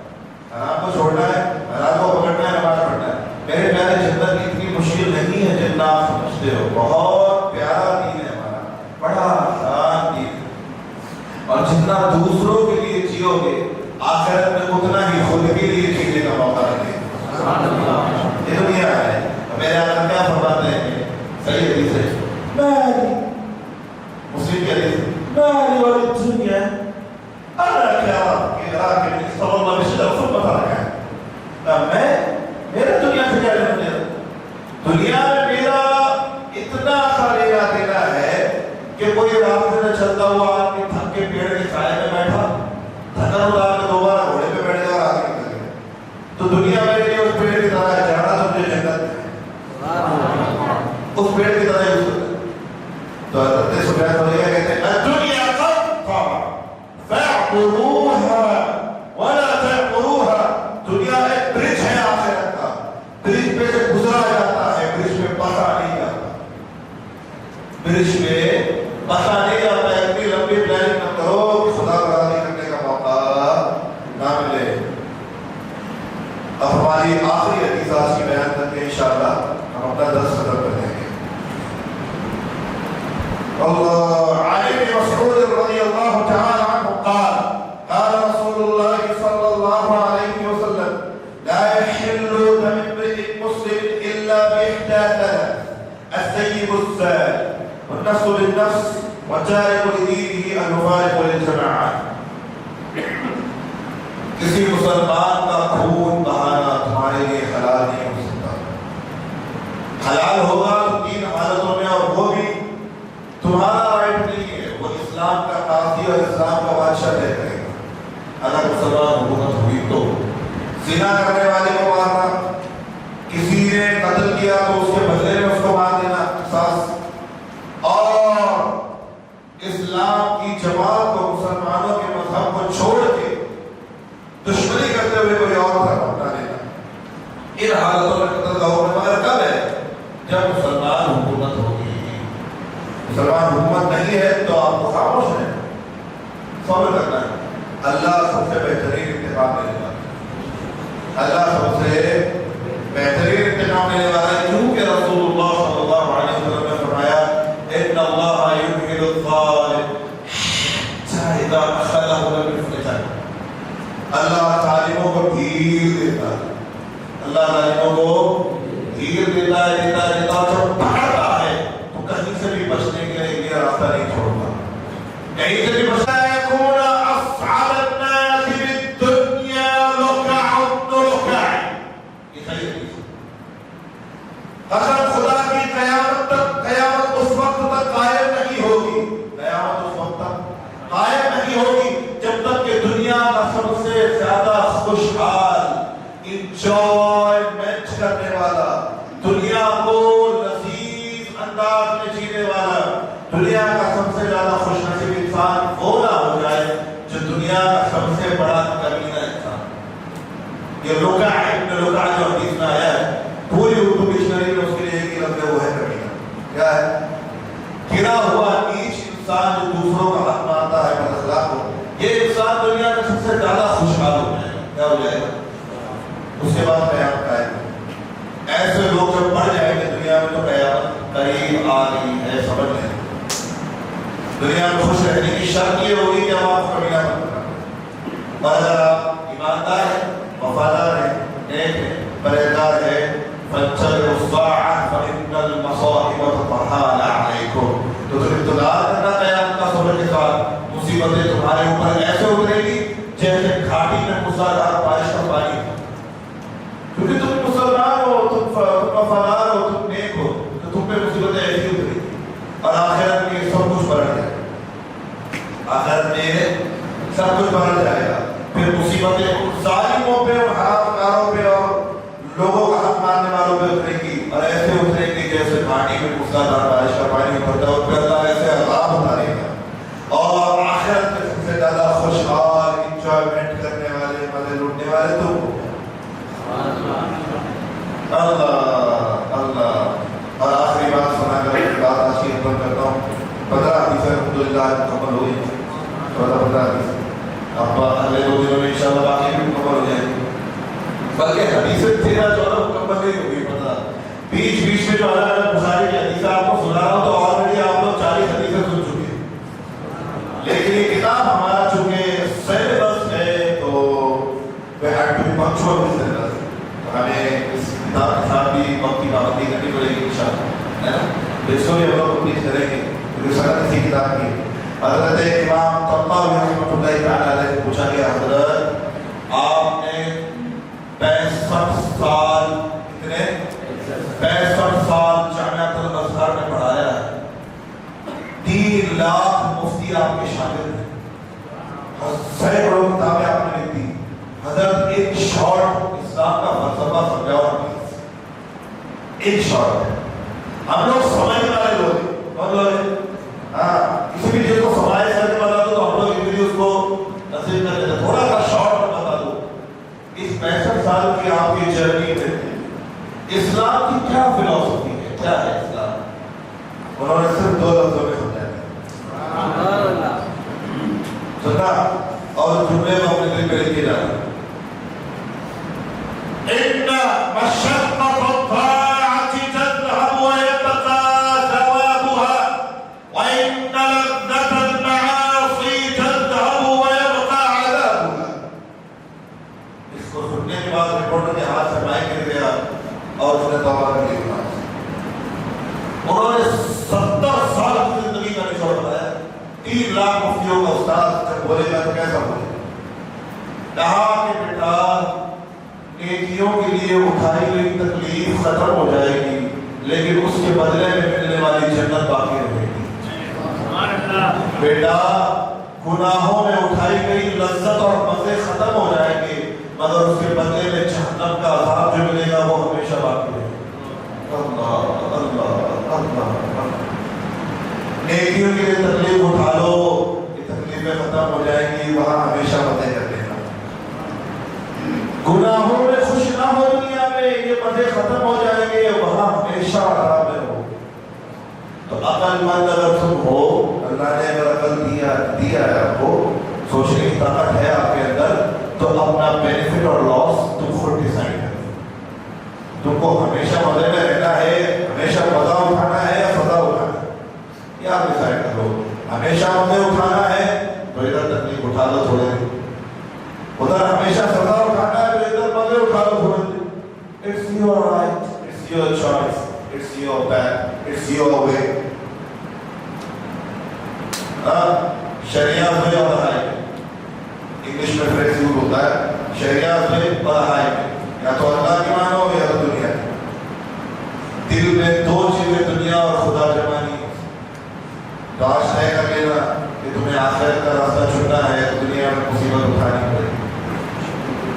حرام کو چھوڑنا ہے, حلال کو پکڑنا ہے, نماز پڑھنا ہے. میرے پیارے جنت اتنی مشکل نہیں ہے جتنا آپ سمجھتے ہو. بہت پیارا دین ہے ہمارا, بڑا آسان دین. اور جتنا دوسروں کے لیے جیو گے, آخرت میں اتنا ہی خود کے لیے جینے کا موقع ملے. یہ دنیا ہے. میرے آقا کیا فرماتے ہیں, صحیح حدیث ہے, مسلم کی حدیث, مالی والی دنیا انا کیا راکب صلی اللہ علیہ وسلم فرماتا ہے, میں میرا دنیا سے کیا لینا دینا. دنیا میں میرا اتنا خالیہ دینا ہے کہ کوئی راستے میں چلتا ہوا آدمی تھک کے پیڑ کے سائے میں بیٹھا, تھکن اتار کے دوبارہ گھوڑے پہ بیٹھ گیا اور آگے نکل گیا. تو دنیا میرے لیے اس پیڑ کی طرح ہے, جانا تو مجھے جنت ہے, اس پیڑ کی طرح ہے. تفارق الجماعة. کسی مسلمان کا خون بہانا تمہارے لیے حلال نہیں ہو سکتا. حلال ہوگا تو 3 حالتوں میں، اور وہ بھی تمہارا رائٹ نہیں ہے، وہ اسلام کا قاضی اور اسلام کا بادشاہ طے کرے گا. اگر مسلمان حکومت ہوئی تو زنا کرنے والے کو مارنا، کسی نے قتل کیا تو اس کے بدلے میں اس کو مار دینا قصاص، اور اسلام کی جماعت کو، مسلمانوں کے مذہب کو چھوڑ کے دشمنی کرتے ہوئے کوئی اور دھرم اپنا لینا. ان حالتوں میں قتل کا حکم ہمارا کب ہے؟ جب مسلمان حکومت ہوگی. مسلمان حکومت نہیں ہے تو آپ کو خاموش ہیں، صبر کرنا ہے. اللہ سب سے بہترین انتقام لینے والا ہے. اللہ سب سے بہترین انتقام لینے والا ہے، کیونکہ رسول اللہ صلی اللہ علیہ وسلم نے فرمایا ان اللہ یمهل الظالم حتى اذا اخذه لم يفلت. اللہ ظالموں کو ڈھیل دیتا ہے، اللہ ظالموں کو ڈھیل دیتا ہے، جب پکڑتا ہے تو کہیں سے بھی بچنے کے لیے یہ راستہ نہیں چھوڑتا، کہیں سے بھی بچنا ہے. اگر خدا کی قیامت تک، قیامت اس وقت تک قائم نہیں ہوگی، قیامت اس وقت تک قائم نہیں ہوگی جب تک کہ دنیا کا سب سے زیادہ خوشحال، انجوائمنٹ کرنے والا، دنیا کو لذیذ انداز میں جینے والا، دنیا کا سب سے زیادہ خوش نصیب انسان وہ نہ ہو جائے جو دنیا کا سب سے بڑا کمینہ انسان. یہ لوکا ابن لوکا جو حدیث میں آیا ہے، پوری اردو ڈکشنری میں اس کے لیے ایک ہی لفظ ہے، وہ ہے کمینہ. کیا ہے؟ گرا ہوا نیچ انسان جو دوسروں کا حق مانتا ہے، بد اخلاق ہو. یہ انسان دنیا میں سب سے زیادہ خوشحال ہو جائے گا. کیا ہو جائے گا؟ اس کے بعد قیامت قائم ہے. ایسے لوگ جب بڑھ جائیں گے دنیا میں تو قیامت قریب آ رہی ہے، سمجھ لیں. دنیا میں خوش رہنے کی شرط یہ ہوگی کہ ہم آپ کو کمینہ مت کرنا. اور اگر آپ ایماندار ہیں، وفادار ہیں، نیک ہیں، پرہیزگار ہیں، فَاتَّقُوا السَّاعَةَ فَإِنَّ الْمَصَائِبَ تَطْحَالُ عَلَيْكُمْ. تو تم انتظار کرنا قیامت کا صبر کے ساتھ، مصیبتیں تمہارے اوپر ایسے اترے گی جیسے گھاٹی میں موسیٰدھار بارش کا پانی. کیونکہ تم مسلمان ہو، تم وفادار ہو، تم نیک ہو، تو تم پہ مصیبتیں ایسی اترے گی اور آخرت میں سب کچھ بڑھ جائے گا. آخرت میں سب کچھ بڑھ جائے گا. پھر مصیبتیں ان ظالموں پہ اور حرام کاروں پہ اور لوگوں کا حق ماننے والوں پہ اترے گی، اور ایسے اترے گی جیسے پانی میں موسیٰدھار بارش کا پانی اترتا ہے، اور پھر اللہ ایسے عذاب اتارے گا. اور آخرت میں سب سے زیادہ خوشحال، انجوائمنٹ کرنے والے، مزے لوٹنے والے تو اللہ اللہ. اور آخری بات سنا کر ایک بات آج کی ختم کرتا ہوں. 15 حدیثیں الحمدللہ مکمل ہوئی، 15 حدیث. اب اگلے 2 دنوں میں انشاءاللہ باقی بھی مکمل ہو جائیں گے. بلکہ حدیثیں 13-14 مکمل نہیں ہوگی. بیچ میں جو الگ الگ بخاری کی حدیثیں آپ کو سنا رہا ہوں تو آلریڈی آپ لوگ 40 حدیثیں سن چکے ہیں. لیکن یہ کتاب ہمارا چونکہ سیلیبس ہے تو we have to be punctual with syllabus. تو ہمیں اس کتاب کے ساتھ بھی وقت کی پابندی کرنی پڑے گی انشاءاللہ، ہے نا. تو اس کو بھی ہم لوگ کمپلیٹ کریں گے کیونکہ سنت اسی کتاب کی. حضرت امام طباوی رحمۃ اللہ تعالیٰ علیہ سے پوچھا گیا، حضرت آپ نے 65 سال، کتنے؟ 65 سال جامعۃ الازہر میں پڑھایا ہے، 3 لاکھ مفتی آپ کے شاگرد ہیں، سینکڑوں کتابیں آپ نے لکھی. حضرت ایک شارٹ اسلام کا فلسفہ سمجھاؤ. ایک شارٹ ہم لوگ سمجھنے والے لوگ ہیں، کون لوگ ہیں؟ ہاں، کسی بھی چیز کو سمجھائے سر کے بتا دو تو ہم لوگ امیڈیٹلی اس کو نصیب کر لیتے. تھوڑا سا شارٹ بتا دو اس 65 سال کی آپ کی جرنی میں اسلام کی کیا فلسفی ہے، کیا ہے اسلام. انہوں نے صرف 2 لفظوں میں سمجھایا، سنا اور جملے میں اپنے دل پہ لکھے جانا. ان مشقۃ الطاعۃ تذهب ويبقى ثوابها وان لذة المعاصي تذهب ويبقى عذابها. اس کو سننے کے بعد رپورٹر کے ہاتھ سے مائک گر گیا اور اس نے توبہ کر لی. انہوں نے 70 سال کی زندگی کا نچوڑ بتایا، 3 لاکھ مفتیوں کا استاد جب بولے گا تو کیسا بولے گا؟ کہا کہ بیٹا نیکیوں کے لیے اٹھائی گئی تکلیف ختم ہو جائے گی لیکن اس کے بدلے میں ملنے والی جنت باقی رہے گی. بیٹا گناہوں میں اٹھائی گئی لذت اور مزے ختم ہو جائیں گے مگر اس کے بدلے میں جہنم کا عذاب جو ملے گا وہ ہمیشہ باقی رہے گا. اللہ اللہ اللہ. نیکیوں کے لیے تکلیف اٹھا لو, یہ تکلیفیں ختم ہو جائیں گی, وہاں ہمیشہ مزے کر لینا. گناہوں میں خوش نہ ہو دنیا میں, یہ مزے ختم ہو جائیں گے, وہاں ہمیشہ عذاب میں ہو. تو عقل مند اگر تم ہو, اللہ نے اگر عقل دیا ہے آپ کو, سوچنے کی طاقت ہے آپ کے اندر, تو اپنا بینیفٹ اور لاس تم خود ڈیسائڈ کرو. تم کو ہمیشہ مزے میں رہنا ہے, ہمیشہ مزہ اٹھانا ہے یا سزا اٹھانا ہے, یہ آپ ڈیسائڈ کرو. ہمیشہ مزے اٹھانا ہے تو ادھر تکلیف اٹھا لو تھوڑے دن, ادھر ہمیشہ سزا اٹھانا ہے تو ادھر مزے اٹھا لو تھوڑے دن. It's your right, it's your choice, it's your path, it's your way. شریعت میں اور ہائی میں, انگلش میں فریز یوز ہوتا ہے شریعت میں اور ہائی میں, یا تو اللہ کی مانو یا تو دنیا کی. دل میں دو چیزیں دنیا اور خدا جمع نہیں. تو آج طے کر لینا کہ تمہیں آخرت کا راستہ چھوٹنا ہے تو دنیا میں مصیبت اٹھانی پڑے گی.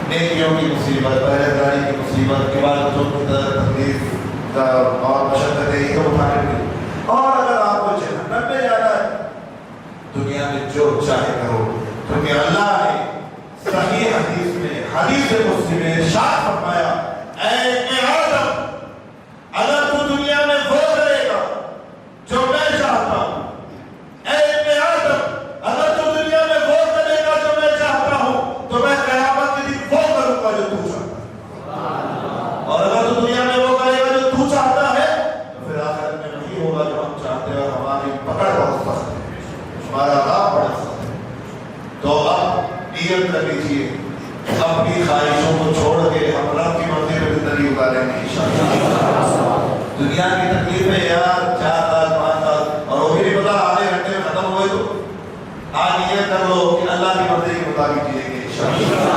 نیکیوں کی مصیبت, پرہیزگاری کی مصیبت, عبادتوں کی تکلیف اور مشقتیں یہ تو اٹھانی پڑے گی. اور اگر آپ کو جہنم میں جانا ہے دنیا میں جو چاہے کرو, کیونکہ اللہ نے صحیح حدیث میں, حدیث مسلم میں ارشاد فرمایا, اے آدم اگر تو دنیا میں وہ کرے گا جو میں چاہتا ہوں, اے آدم اگر تو دنیا میں وہ کرے گا جو میں چاہتا ہوں, تو میں قیامت کے دن وہ کروں گا جو تو چاہتا ہے. اور اگر تو دنیا میں وہ کرے گا جو تو چاہتا ہے تو پھر آخرت میں نہیں ہوگا جو ہم چاہتے ہیں, اور ہماری پکڑ بہت سخت ہے, ہمارا عذاب بڑا سخت ہے. تو اب نیت کر لیجیے اپنی خواہشوں کو چھوڑ کے ہم رب کی مرضی پہ زندگی گزاریں گے انشاءاللہ. دنیا کی تکلیفیں یار 4 سال 5 سال اور وہ بھی نہیں پتا آدھے گھنٹے میں ختم ہوئے, تو آج نیت کر لو کہ اللہ کی مرضی کے مطابق جیئیں گے انشاءاللہ,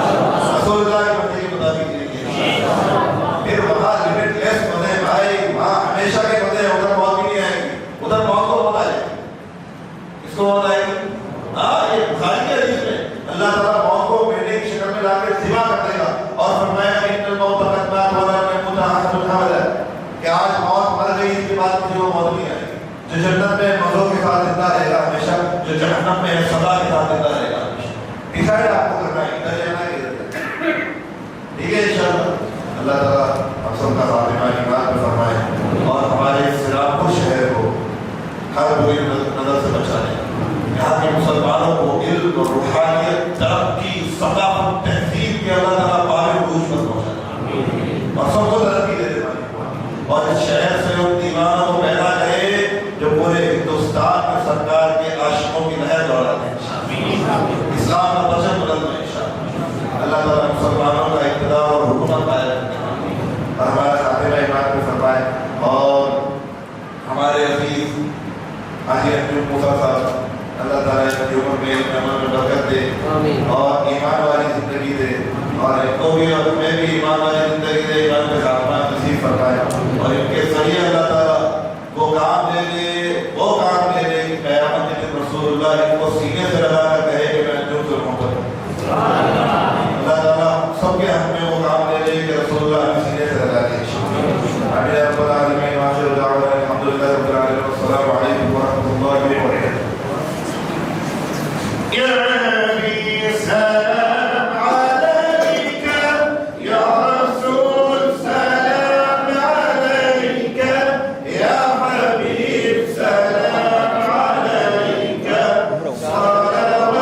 رسول اللہ کی مرضی کے مطابق جیئیں گے انشاءاللہ. پھر وہاں لمٹ لیس مزے بھائی, وہاں ہمیشہ کے مزے, ادھر موت بھی نہیں آئے گی, ادھر موت کو موت آ جائے گی. اس کو موت آئے گی, ہاں یہ بخاری کے حدیث میں اللہ تعالیٰ موت کو بیٹے کی شکل میں لا کے ذبح کر دے گا, اور فرمایا کہ ان الموت قد مات ولم يمت احد ابدا, کہ آج موت مر گئی, اس کے بعد کسی کو موت نہیں آئے گی. جو جنت میں مزوں کے ساتھ زندہ رہے گا ہمیشہ, جو جہنم میں سزا کے ساتھ زندہ رہے گا ہمیشہ. ڈیسائیڈ آپ کو کرنا ہے ادھر جانا ہے ادھر جانا, ٹھیک ہے انشاءاللہ. اللہ تعالیٰ ہم سب کا خاتمہ ایمان میں فرمائے اور ہمارے سراب شہر کو ہر بری نظر سے بچائے. یہاں کے مسلمانوں کو علم اور روحانیت, ترقی, ثقافت, تہذیب کے اللہ تعالیٰ باب عروج پر پہنچائے اور سب کو ترقی دے دے, اور اس شہر سے ان دیوانوں کو پیدا کرے جو پورے ہندوستان میں سرکار کے عاشقوں کی لہر دوڑا دیں. اسلام کا پرچم بلند ہے انشاءاللہ. اللہ تعالیٰ مسلمانوں کا اقتدار اور حکومت قائم رکھے اور ہمارا خاتمہ ایمان پہ فرمائے. اور ہمارے عزیز حاجی ابراہیم موسیٰ صاحب, اللہ تعالیٰ ان کی عمر میں عمل میں برکت دے اور ایمان والی زندگی دے, اور ان کو بھی اور ہمیں بھی ایمان والی زندگی دے, ایمان کے خاتمہ نصیب فرمائے, اور ان کے ذریعے اللہ تعالیٰ وہ کام دے دے, وہ کام دے دے کہ قیامت کے دن رسول اللہ ان کو سینے سے لگا کر کہے کہ میں جو سے محبت ہوں. اللہ تعالیٰ سب کے حق میں وہ کام دے دے کہ رسول اللہ ہمیں سینے سے لگا دے. آمین رب العالمین. وآخر دعوانا الحمدللہ رب العالمین. والسلام علیکم ورحمۃ اللہ وبرکاتہ. يا نبي سلام عليك, يا رسول سلام عليك, يا حبيب سلام عليك, صلوات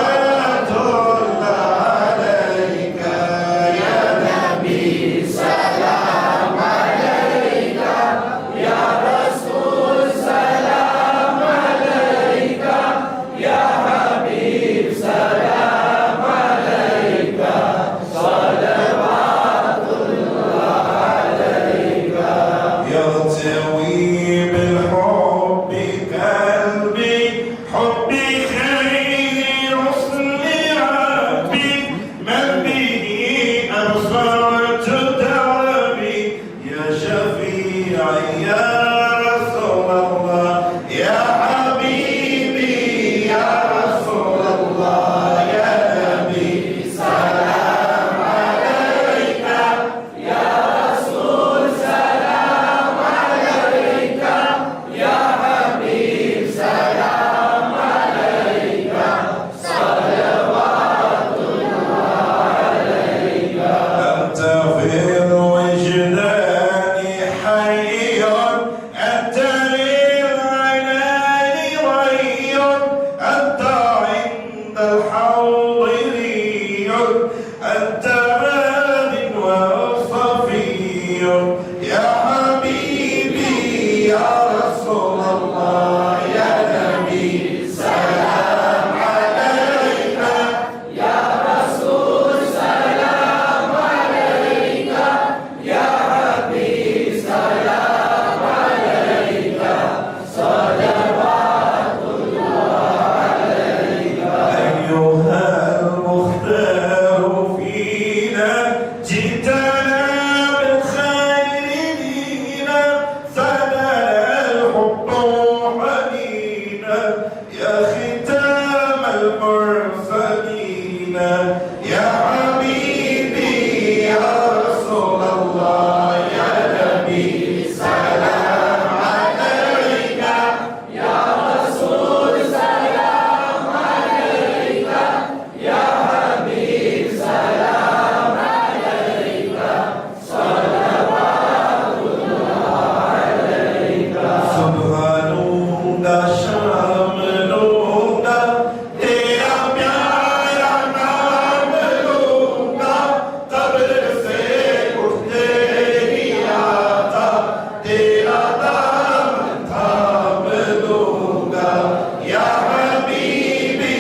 يا حبيبي يا رسول الله يا نبي سلام عليك يا رسول سلام عليك يا حبيب سلام عليك صلوات الله عليك سبحان الله شام لوندا تیرا پیارا نام لونگا قبر سے اٹھتے ہی آتا تیرا دامن تھام لونگا یا حبیبی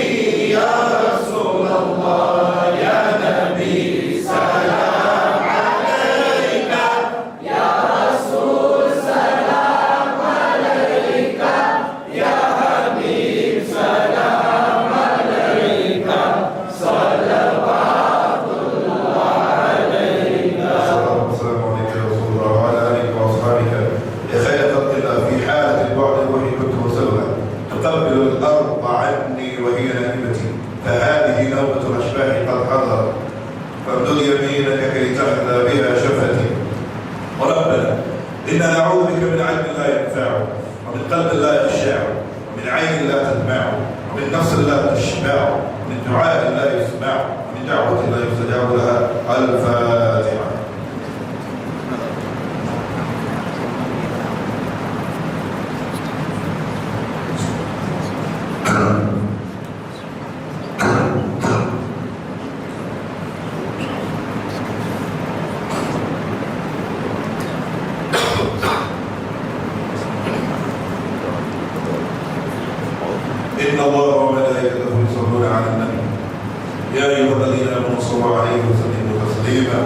یا رسول اللہ یا نبی سلام علیک یا رسول سلام علیک یا حبیب سلام علیک صلوات اللہ علیک السلام عليك يا رسول الله وعلى آلك وأصحابك يا خير خلق الله في حالة البعد الوحي كنت مرسلها تقبل الأرض عني وهي نائمتي فهذه نوبة الأشباح قد حضرت فامدد يمينك كي تحظى بها شفتي وربنا إنا نعوذ بك من علم لا ينفع ومن قلب لا يخشع ومن عين لا تدمع ومن نفس لا تشبع ومن دعاء لا يسمع ومن دعوة لا يستجاب لها الفاتحة. إن الله وملائكته يصلون على النبي يا أيها الذين آمنوا صلوا عليه وسلموا تسليما.